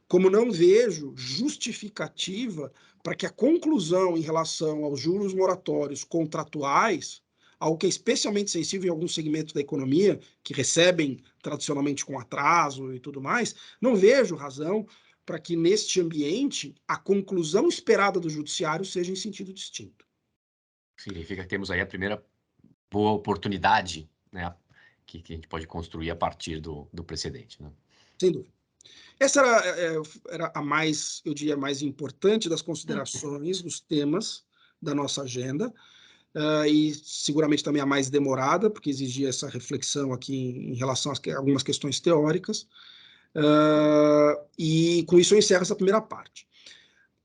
S2: Como não vejo justificativa para que a conclusão em relação aos juros moratórios contratuais, algo que é especialmente sensível em alguns segmentos da economia, que recebem tradicionalmente com atraso e tudo mais, não vejo razão para que, neste ambiente, a conclusão esperada do judiciário seja em sentido distinto.
S1: Significa que temos aí a primeira boa oportunidade, né, que a gente pode construir a partir do precedente, né?
S2: Sem dúvida. Essa era a mais, eu diria, mais importante das considerações, dos temas da nossa agenda, e seguramente também a mais demorada, porque exigia essa reflexão aqui em relação a algumas questões teóricas, e com isso eu encerro essa primeira parte.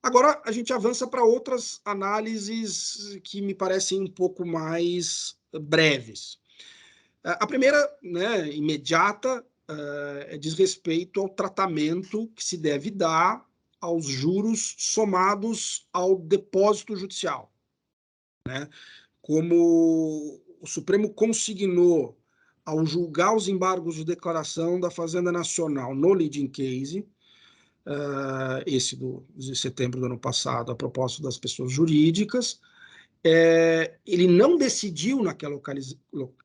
S2: Agora a gente avança para outras análises que me parecem um pouco mais breves. A primeira, né, imediata, diz respeito ao tratamento que se deve dar aos juros somados ao depósito judicial, né? Como o Supremo consignou ao julgar os embargos de declaração da Fazenda Nacional no leading case, esse de setembro do ano passado, a propósito das pessoas jurídicas, ele não decidiu naquela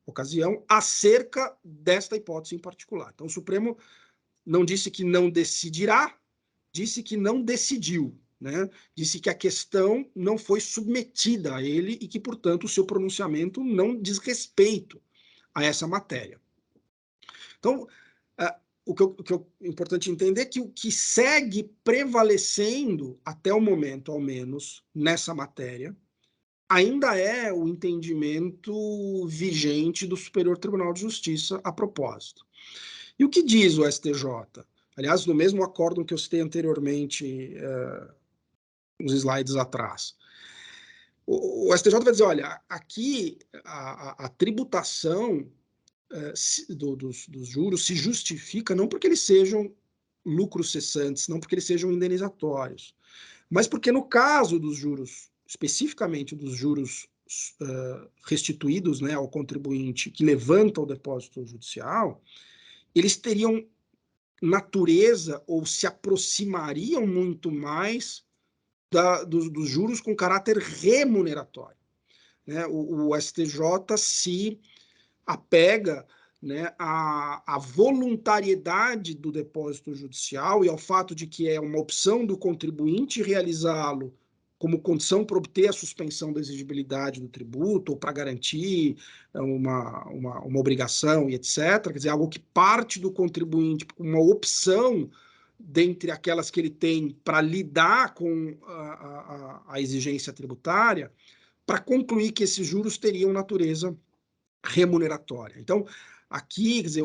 S2: ocasião acerca desta hipótese em particular. Então, o Supremo não disse que não decidirá, disse que não decidiu, né? Disse que a questão não foi submetida a ele e que, portanto, o seu pronunciamento não diz respeito a essa matéria. Então, o que é importante entender é que o que segue prevalecendo até o momento, ao menos, nessa matéria, ainda é o entendimento vigente do Superior Tribunal de Justiça a propósito. E o que diz o STJ? Aliás, no mesmo acórdão que eu citei anteriormente, uns slides atrás. O STJ vai dizer, olha, aqui a tributação dos juros se justifica não porque eles sejam lucros cessantes, não porque eles sejam indenizatórios, mas porque no caso dos juros, especificamente dos juros restituídos, né, ao contribuinte que levanta o depósito judicial, eles teriam natureza ou se aproximariam muito mais dos juros com caráter remuneratório, né? O STJ se apega, né, à voluntariedade do depósito judicial e ao fato de que é uma opção do contribuinte realizá-lo como condição para obter a suspensão da exigibilidade do tributo ou para garantir uma obrigação e etc. Quer dizer, algo que parte do contribuinte, uma opção dentre aquelas que ele tem para lidar com a exigência tributária, para concluir que esses juros teriam natureza remuneratória. Então, aqui, quer dizer,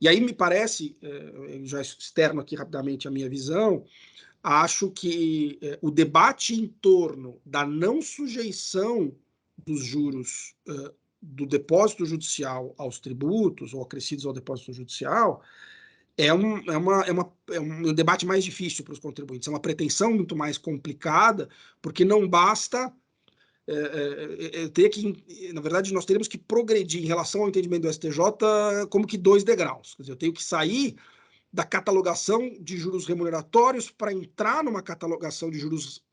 S2: e aí me parece, já externo aqui rapidamente a minha visão, acho que o debate em torno da não sujeição dos juros do depósito judicial aos tributos ou acrescidos ao depósito judicial é um debate mais difícil para os contribuintes, é uma pretensão muito mais complicada, porque não basta teria que, na verdade, nós teríamos que progredir em relação ao entendimento do STJ como que 2 degraus. Quer dizer, eu tenho que sair da catalogação de juros remuneratórios para entrar numa catalogação de juros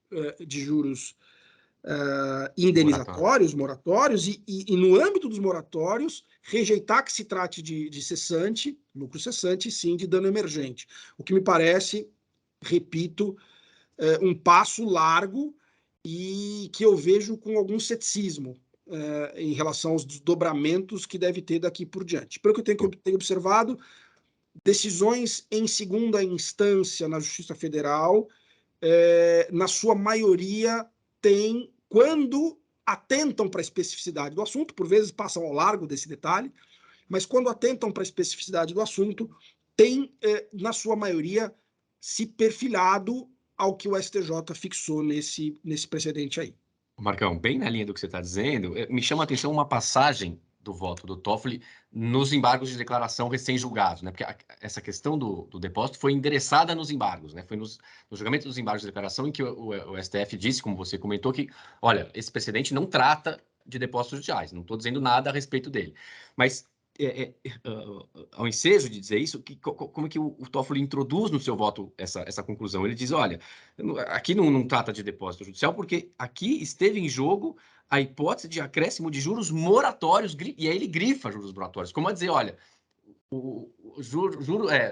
S2: indenizatórios, moratórios, e no âmbito dos moratórios, rejeitar que se trate de cessante, lucro cessante, e sim de dano emergente. O que me parece, repito, um passo largo e que eu vejo com algum ceticismo em relação aos desdobramentos que deve ter daqui por diante. Pelo que eu tenho observado, decisões em segunda instância na Justiça Federal, na sua maioria, têm, quando atentam para a especificidade do assunto, por vezes passam ao largo desse detalhe, mas quando atentam para a especificidade do assunto, têm, na sua maioria, se perfilhado ao que o STJ fixou nesse precedente aí.
S1: Marcão, bem na linha do que você está dizendo, me chama a atenção uma passagem do voto do Toffoli nos embargos de declaração recém-julgados, né? Porque essa questão do depósito foi endereçada nos embargos, né? Foi no julgamento dos embargos de declaração em que o STF disse, como você comentou, que, olha, esse precedente não trata de depósitos judiciais, não estou dizendo nada a respeito dele. Mas, ao ensejo de dizer isso, como é que o Toffoli introduz no seu voto essa conclusão? Ele diz, olha, aqui não trata de depósito judicial, porque aqui esteve em jogo a hipótese de acréscimo de juros moratórios, e aí ele grifa juros moratórios, como a dizer, olha,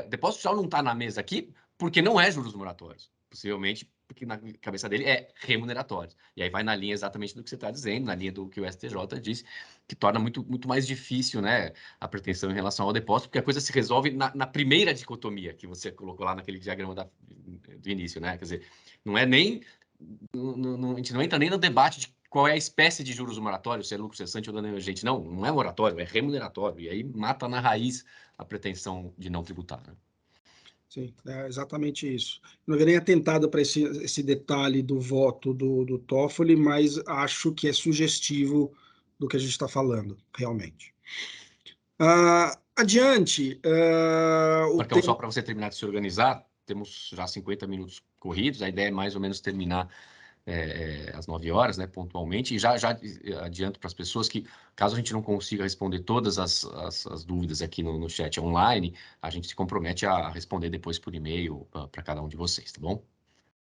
S1: depósito fiscal não está na mesa aqui porque não é juros moratórios. Possivelmente porque na cabeça dele é remuneratório. E aí vai na linha exatamente do que você está dizendo, na linha do que o STJ disse, que torna muito mais difícil, né, a pretensão em relação ao depósito, porque a coisa se resolve na primeira dicotomia que você colocou lá naquele diagrama do início, né? Quer dizer, não é nem... a gente não entra nem no debate de qual é a espécie de juros moratórios, se é lucro cessante ou dano emergente. Não, não é moratório, é remuneratório. E aí mata na raiz a pretensão de não tributar, né?
S2: Sim, é exatamente isso. Não havia nem atentado para esse detalhe do voto do Toffoli, mas acho que é sugestivo do que a gente está falando, realmente. Adiante.
S1: Marcão, só para você terminar de se organizar, temos já 50 minutos corridos, a ideia é mais ou menos terminar às 9 horas, né, pontualmente, e já adianto para as pessoas que, caso a gente não consiga responder todas as dúvidas aqui no chat online, a gente se compromete a responder depois por e-mail para cada um de vocês, tá bom?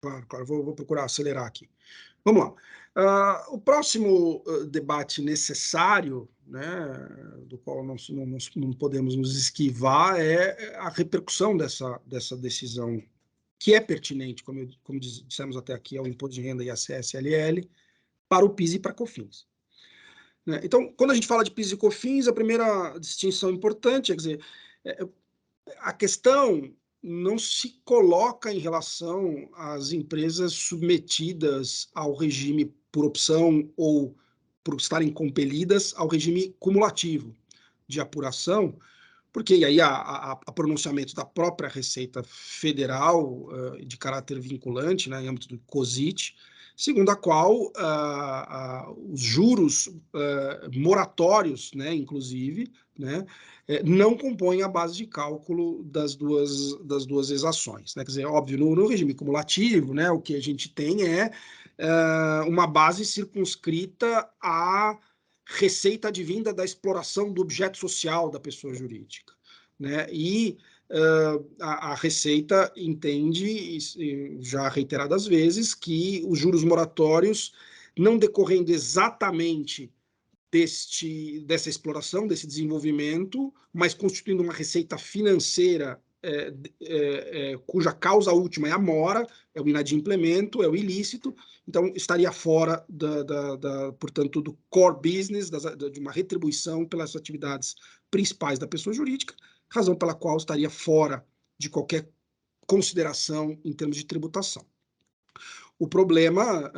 S2: Claro, claro, vou procurar acelerar aqui. Vamos lá. O próximo debate necessário, né, do qual não podemos nos esquivar, é a repercussão dessa decisão, que é pertinente, como dissemos até aqui, ao Imposto de Renda e à CSLL, para o PIS e para a COFINS. Né? Então, quando a gente fala de PIS e COFINS, a primeira distinção importante é, quer dizer, a questão não se coloca em relação às empresas submetidas ao regime por opção ou por estarem compelidas ao regime cumulativo de apuração, porque aí há pronunciamento da própria Receita Federal de caráter vinculante, né, em âmbito do COSIT, segundo a qual os juros moratórios, né, inclusive, né, não compõem a base de cálculo das duas exações. Né? Quer dizer, óbvio, no regime cumulativo, né, o que a gente tem é uma base circunscrita à receita advinda da exploração do objeto social da pessoa jurídica. Né? E a Receita entende, já reiteradas vezes, que os juros moratórios, não decorrendo exatamente dessa exploração, desse desenvolvimento, mas constituindo uma receita financeira cuja causa última é a mora, é o inadimplemento, é o ilícito, então estaria fora, portanto, do core business, de uma retribuição pelas atividades principais da pessoa jurídica, razão pela qual estaria fora de qualquer consideração em termos de tributação. O problema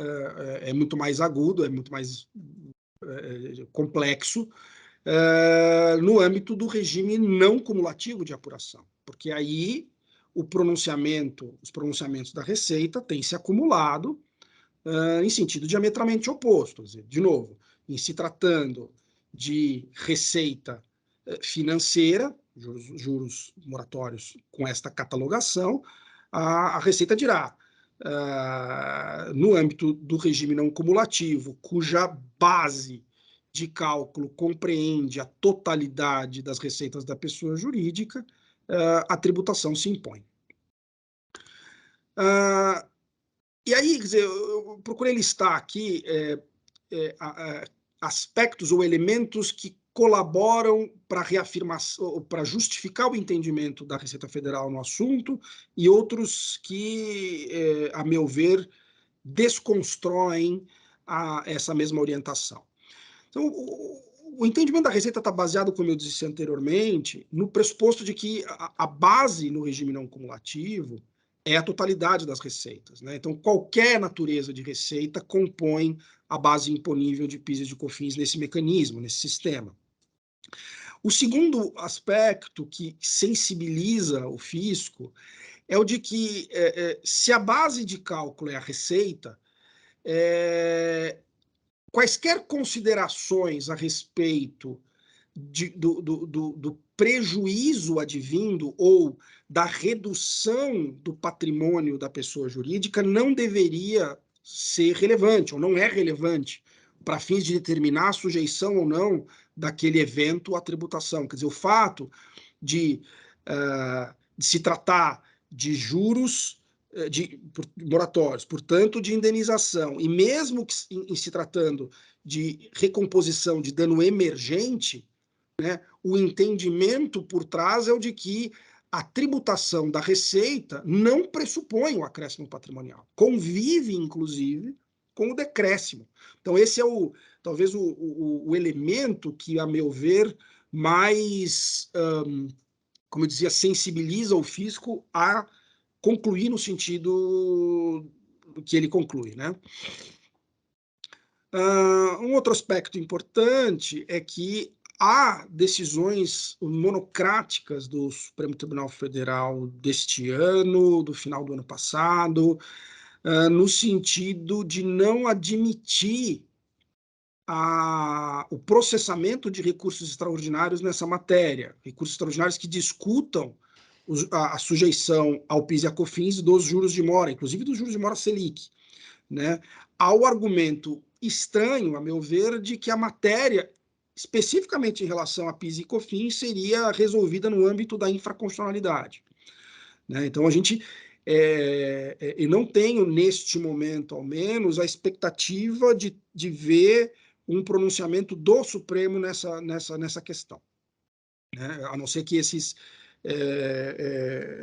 S2: é muito mais agudo, é muito mais complexo, no âmbito do regime não cumulativo de apuração, porque aí os pronunciamentos da Receita têm se acumulado em sentido diametralmente oposto. De novo, em se tratando de receita financeira, juros moratórios com esta catalogação, a Receita dirá, no âmbito do regime não cumulativo, cuja base de cálculo compreende a totalidade das receitas da pessoa jurídica, a tributação se impõe. E aí, quer dizer, eu procurei listar aqui aspectos ou elementos que colaboram para reafirmação, para justificar o entendimento da Receita Federal no assunto, e outros que, a meu ver, desconstroem essa mesma orientação. Então, o entendimento da Receita está baseado, como eu disse anteriormente, no pressuposto de que a base no regime não cumulativo é a totalidade das receitas. Né? Então, qualquer natureza de receita compõe a base imponível de PIS e de COFINS nesse mecanismo, nesse sistema. O segundo aspecto que sensibiliza o fisco é o de que, se a base de cálculo é a receita, quaisquer considerações a respeito do prejuízo advindo ou da redução do patrimônio da pessoa jurídica não deveria ser relevante, ou não é relevante, para fins de determinar a sujeição ou não daquele evento à tributação. Quer dizer, o fato de se tratar de juros moratórios, portanto, de indenização, e mesmo que, em se tratando de recomposição de dano emergente, né, o entendimento por trás é o de que a tributação da receita não pressupõe o acréscimo patrimonial, convive, inclusive, com o decréscimo. Então, esse é talvez o elemento que, a meu ver, mais, como eu dizia, sensibiliza o fisco a concluir no sentido que ele conclui, né? Um outro aspecto importante é que há decisões monocráticas do Supremo Tribunal Federal deste ano, do final do ano passado, no sentido de não admitir o processamento de recursos extraordinários nessa matéria, recursos extraordinários que discutam a sujeição ao PIS e a COFINS dos juros de mora, inclusive dos juros de mora Selic, né? Ao argumento estranho, a meu ver, de que a matéria, especificamente em relação a PIS e COFINS, seria resolvida no âmbito da infraconstitucionalidade, né? Então, eu não tenho, neste momento, ao menos, a expectativa de ver um pronunciamento do Supremo nessa questão, né? A não ser que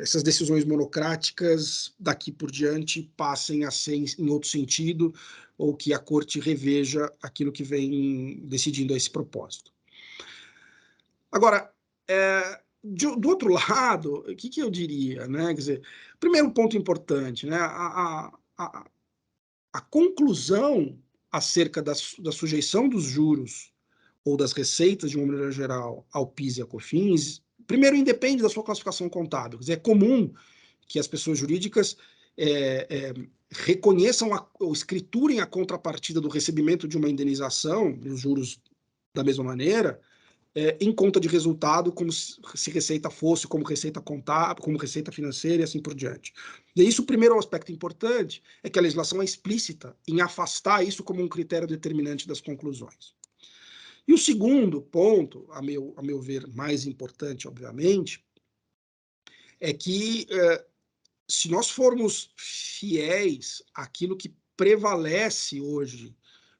S2: essas decisões monocráticas daqui por diante passem a ser em outro sentido, ou que a Corte reveja aquilo que vem decidindo a esse propósito. Agora, do outro lado, o que eu diria, né? Quer dizer, primeiro ponto importante, né? A conclusão acerca da sujeição dos juros ou das receitas, de uma maneira geral, ao PIS e à COFINS, primeiro, independe da sua classificação contábil. Quer dizer, é comum que as pessoas jurídicas reconheçam ou escriturem a contrapartida do recebimento de uma indenização, os juros da mesma maneira, em conta de resultado, como se receita fosse, como receita contábil, como receita financeira e assim por diante. E isso, o primeiro aspecto importante é que a legislação é explícita em afastar isso como um critério determinante das conclusões. E o segundo ponto, a meu ver, mais importante, obviamente, é que se nós formos fiéis àquilo que prevalece hoje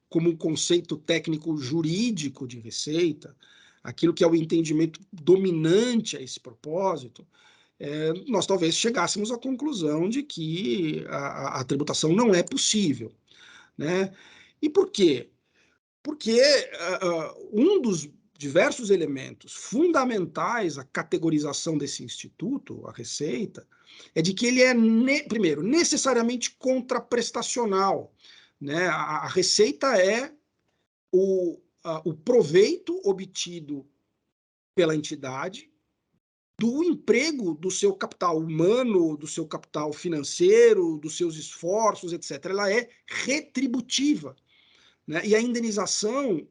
S2: como um conceito técnico jurídico de receita, aquilo que é o entendimento dominante a esse propósito, nós talvez chegássemos à conclusão de que a tributação não é possível, né? E por quê? Porque um dos diversos elementos fundamentais à categorização desse instituto, a Receita, é de que ele é, primeiro, necessariamente contraprestacional, né? A Receita é o proveito obtido pela entidade do emprego do seu capital humano, do seu capital financeiro, dos seus esforços, etc. Ela é retributiva, né? E a indenização,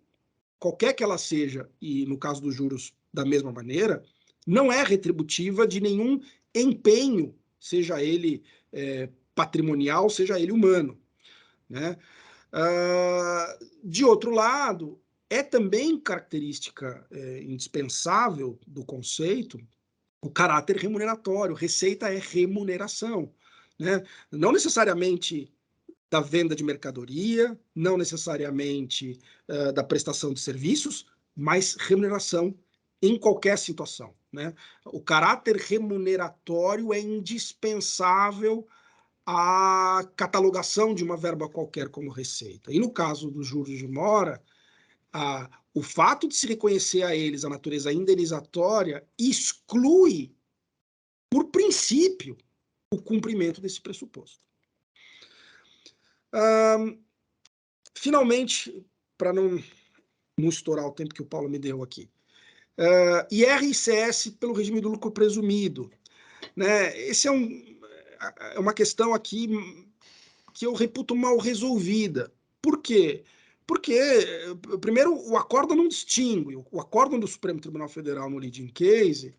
S2: qualquer que ela seja, e no caso dos juros da mesma maneira, não é retributiva de nenhum empenho, seja ele patrimonial, seja ele humano, né? De outro lado, é também característica indispensável do conceito o caráter remuneratório. Receita é remuneração, né? Não necessariamente da venda de mercadoria, não necessariamente da prestação de serviços, mas remuneração em qualquer situação, né? O caráter remuneratório é indispensável à catalogação de uma verba qualquer como receita. E no caso dos juros de mora, o fato de se reconhecer a eles a natureza indenizatória exclui, por princípio, o cumprimento desse pressuposto. Finalmente, para não estourar o tempo que o Paulo me deu aqui, IR e ICS pelo regime do lucro presumido, né? Esse é uma questão aqui que eu reputo mal resolvida. Por quê? Porque, primeiro, o acórdão não distingue. O acórdão do Supremo Tribunal Federal no leading case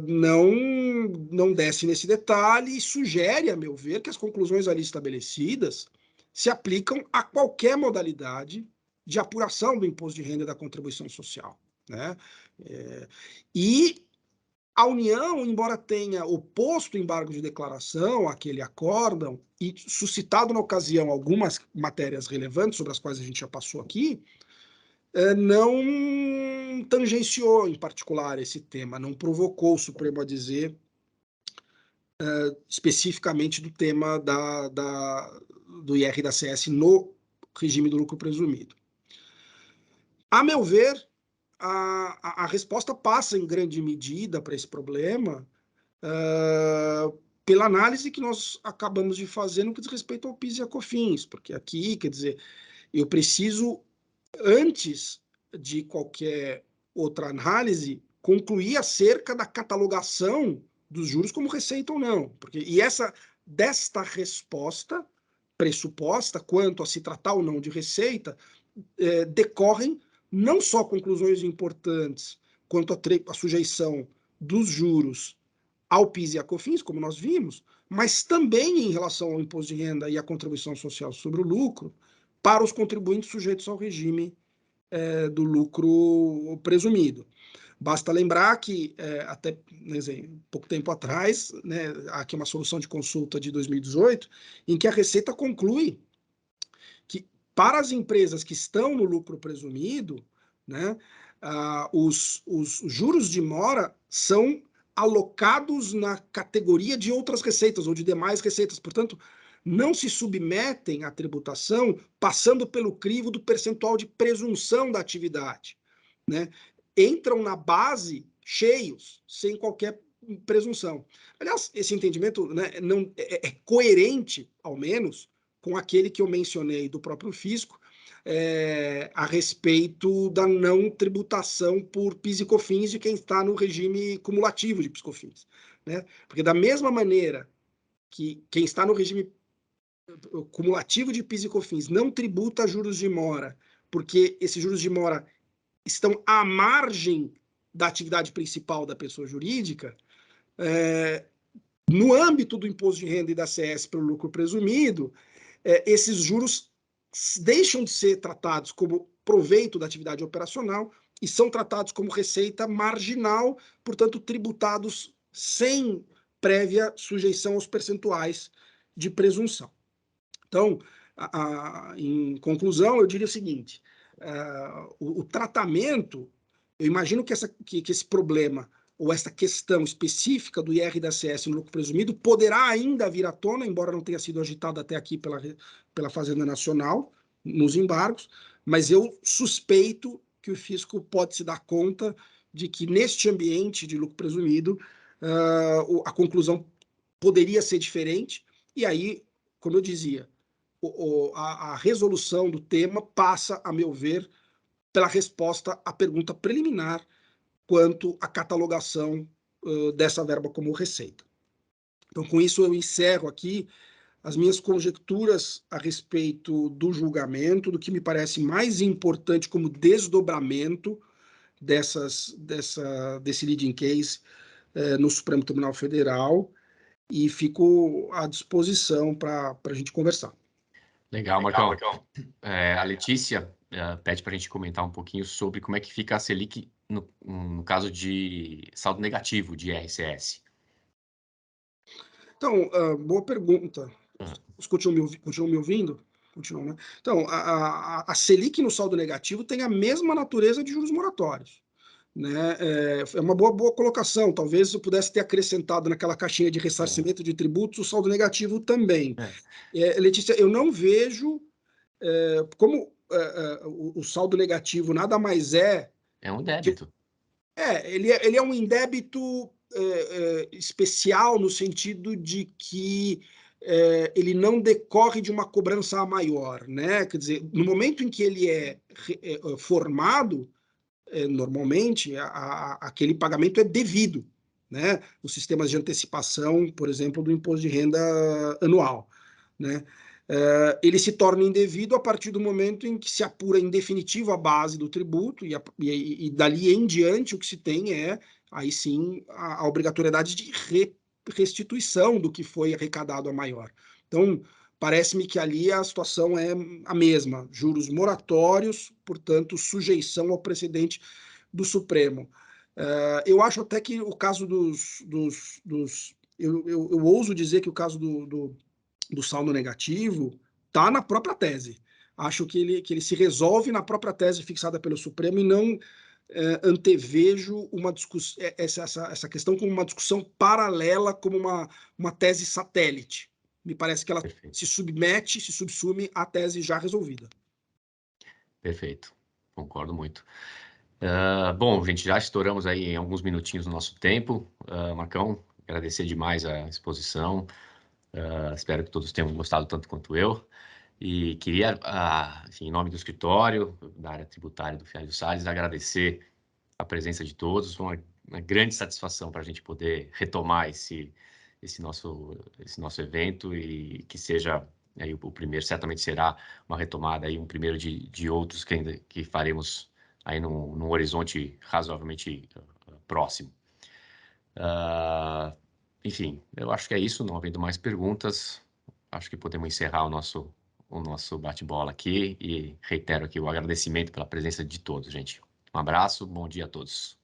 S2: não desce nesse detalhe e sugere, a meu ver, que as conclusões ali estabelecidas se aplicam a qualquer modalidade de apuração do imposto de renda e da contribuição social, né? E A União, embora tenha oposto o embargo de declaração àquele acórdão e suscitado na ocasião algumas matérias relevantes, sobre as quais a gente já passou aqui, não tangenciou em particular esse tema, não provocou o Supremo a dizer especificamente do tema do IR e da CS no regime do lucro presumido. A meu ver, a resposta passa em grande medida para esse problema pela análise que nós acabamos de fazer no que diz respeito ao PIS e a COFINS, porque aqui, quer dizer, eu preciso, antes de qualquer outra análise, concluir acerca da catalogação dos juros como receita ou não. Desta resposta pressuposta, quanto a se tratar ou não de receita, decorrem não só conclusões importantes quanto a sujeição dos juros ao PIS e à COFINS, como nós vimos, mas também em relação ao imposto de renda e à contribuição social sobre o lucro para os contribuintes sujeitos ao regime do lucro presumido. Basta lembrar que, até pouco tempo atrás, né, há aqui uma solução de consulta de 2018, em que a Receita conclui que, para as empresas que estão no lucro presumido, né, os juros de mora são alocados na categoria de outras receitas ou de demais receitas. Portanto, não se submetem à tributação passando pelo crivo do percentual de presunção da atividade, né? Entram na base cheios, sem qualquer presunção. Aliás, esse entendimento, né, é coerente, ao menos, com aquele que eu mencionei do próprio fisco, a respeito da não tributação por PIS e COFINS de quem está no regime cumulativo de PIS e COFINS, né? Porque da mesma maneira que quem está no regime cumulativo de PIS e COFINS não tributa juros de mora, porque esses juros de mora estão à margem da atividade principal da pessoa jurídica, no âmbito do imposto de renda e da CS pelo lucro presumido, esses juros deixam de ser tratados como proveito da atividade operacional e são tratados como receita marginal, portanto, tributados sem prévia sujeição aos percentuais de presunção. Então, em conclusão, eu diria o seguinte: o tratamento, eu imagino que esse problema ou essa questão específica do IR da CS no lucro presumido poderá ainda vir à tona, embora não tenha sido agitado até aqui pela Fazenda Nacional, nos embargos, mas eu suspeito que o fisco pode se dar conta de que, neste ambiente de lucro presumido, a conclusão poderia ser diferente, e aí, como eu dizia, a resolução do tema passa, a meu ver, pela resposta à pergunta preliminar quanto à catalogação dessa verba como receita. Então, com isso, eu encerro aqui as minhas conjecturas a respeito do julgamento, do que me parece mais importante como desdobramento desse leading case no Supremo Tribunal Federal, e fico à disposição para a gente conversar.
S1: Legal, Marcão. A Letícia pede para a gente comentar um pouquinho sobre como é que fica a Selic no caso de saldo negativo de RCS.
S2: Então, boa pergunta. Continuam me ouvindo? Continuam, né? Então, a Selic no saldo negativo tem a mesma natureza de juros moratórios, né? É uma boa colocação. Talvez eu pudesse ter acrescentado naquela caixinha de ressarcimento de tributos o saldo negativo também. Letícia, eu não vejo como o saldo negativo nada mais é...
S1: É um débito.
S2: Ele é um indébito especial no sentido de que ele não decorre de uma cobrança maior, né? Quer dizer, no momento em que ele é formado, normalmente aquele pagamento é devido, né? Os sistemas de antecipação, por exemplo, do imposto de renda anual, né? Ele se torna indevido a partir do momento em que se apura em definitivo a base do tributo e dali em diante o que se tem aí sim, a obrigatoriedade de restituição do que foi arrecadado a maior. Então, parece-me que ali a situação é a mesma, juros moratórios, portanto, sujeição ao precedente do Supremo. Eu acho até que o caso eu ouso dizer que o caso do saldo negativo está na própria tese. Acho que ele se resolve na própria tese fixada pelo Supremo e não antevejo essa questão como uma discussão paralela, como uma tese satélite. Me parece que ela
S1: Perfeito,
S2: se subsume à tese já resolvida.
S1: perfeito. Concordo muito. Bom, gente, já estouramos aí em alguns minutinhos do nosso tempo. Marcão, agradecer demais a exposição. Espero que todos tenham gostado tanto quanto eu. E queria, enfim, em nome do escritório, da área tributária do Fialho Salles, agradecer a presença de todos. Foi uma grande satisfação para a gente poder retomar esse nosso evento e que seja aí o primeiro, certamente será uma retomada aí, um primeiro de outros que faremos aí num horizonte razoavelmente próximo. Enfim, eu acho que é isso, não havendo mais perguntas, acho que podemos encerrar o nosso bate-bola aqui e reitero aqui o agradecimento pela presença de todos, gente. Um abraço, bom dia a todos.